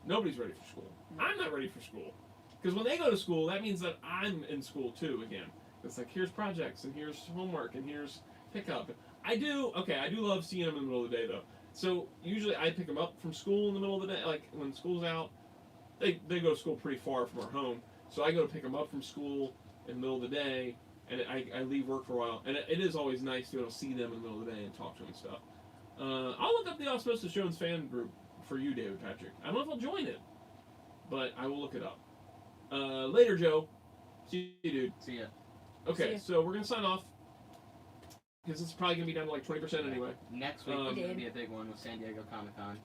Nobody's ready for school. I'm not ready for school. Because when they go to school, that means that I'm in school too again. It's like, here's projects, and here's homework, and here's pickup. I do love seeing them in the middle of the day, though. So, usually I pick them up from school in the middle of the day. Like, when school's out, they go to school pretty far from our home. So, I go to pick them up from school in the middle of the day, and I leave work for a while. And it is always nice to be able to see them in the middle of the day and talk to them and stuff. I'll look up the Osmosis Jones fan group for you, David Patrick. I don't know if I'll join it, but I will look it up. Later, Joe. See you, dude. See ya. Okay, See ya. so we're going to sign off. Because it's probably going to be down to like 20% anyway. Next week is going to be a big one with San Diego Comic-Con.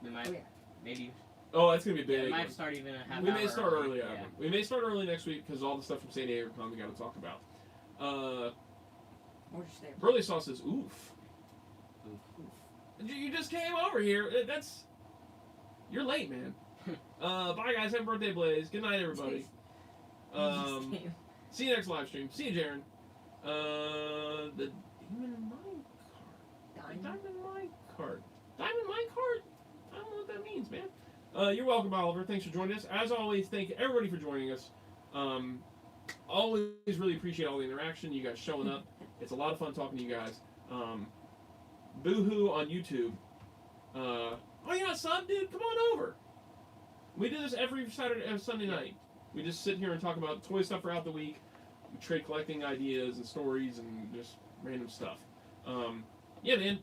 We might, maybe... Oh, that's going to be big. We might start even a half We hour may start early, yeah. We may start early next week because all the stuff from San Diego Con we got to talk about. Or just there. Burley Sauce says, oof. You just came over here. You're late, man. Bye, guys. Happy birthday, Blaze. Good night, everybody. See you next live stream. See you, Jaron. The Diamond Mine Card. Diamond Mine Card. Diamond Mine Card? I don't know what that means, man. You're welcome, Oliver. Thanks for joining us. As always, thank everybody for joining us. Always really appreciate all the interaction. You guys showing up. It's a lot of fun talking to you guys. Boohoo on YouTube. Oh, you're not sub, dude? Come on over. We do this every Sunday night. We just sit here and talk about toy stuff throughout the week. We trade collecting ideas and stories and just random stuff. Yeah, man.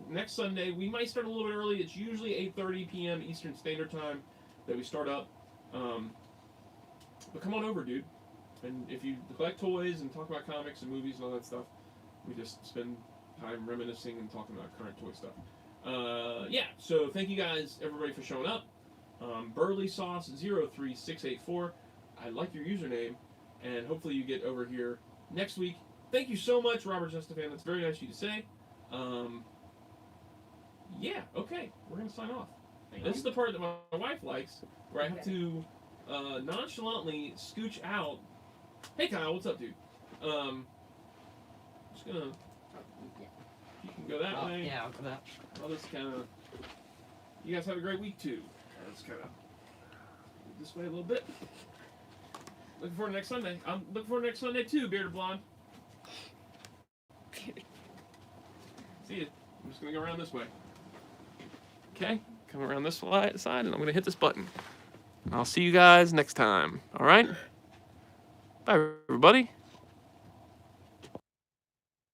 Next Sunday we might start a little bit early. It's usually 8:30 p.m. Eastern Standard Time that we start up. But come on over, dude. And if you collect toys and talk about comics and movies and all that stuff, we just spend time reminiscing and talking about current toy stuff. Yeah. So thank you guys, everybody, for showing up. Burley Sauce 03684. I like your username, and hopefully you get over here next week. Thank you so much, Robert Justafan. That's very nice of you to say. Yeah, okay, we're gonna sign off. This is the part that my wife likes, where I have to nonchalantly scooch out. Hey, Kyle, what's up, dude? Just gonna. You can go that way. Yeah, I'll go that. I'll just kind of. You guys have a great week too. Let's kind of this way a little bit. Looking forward to next Sunday. I'm looking forward to next Sunday too, Bearded Blonde. See you. I'm just gonna go around this way. Okay, come around this side, and I'm gonna hit this button. I'll see you guys next time. All right. Bye, everybody.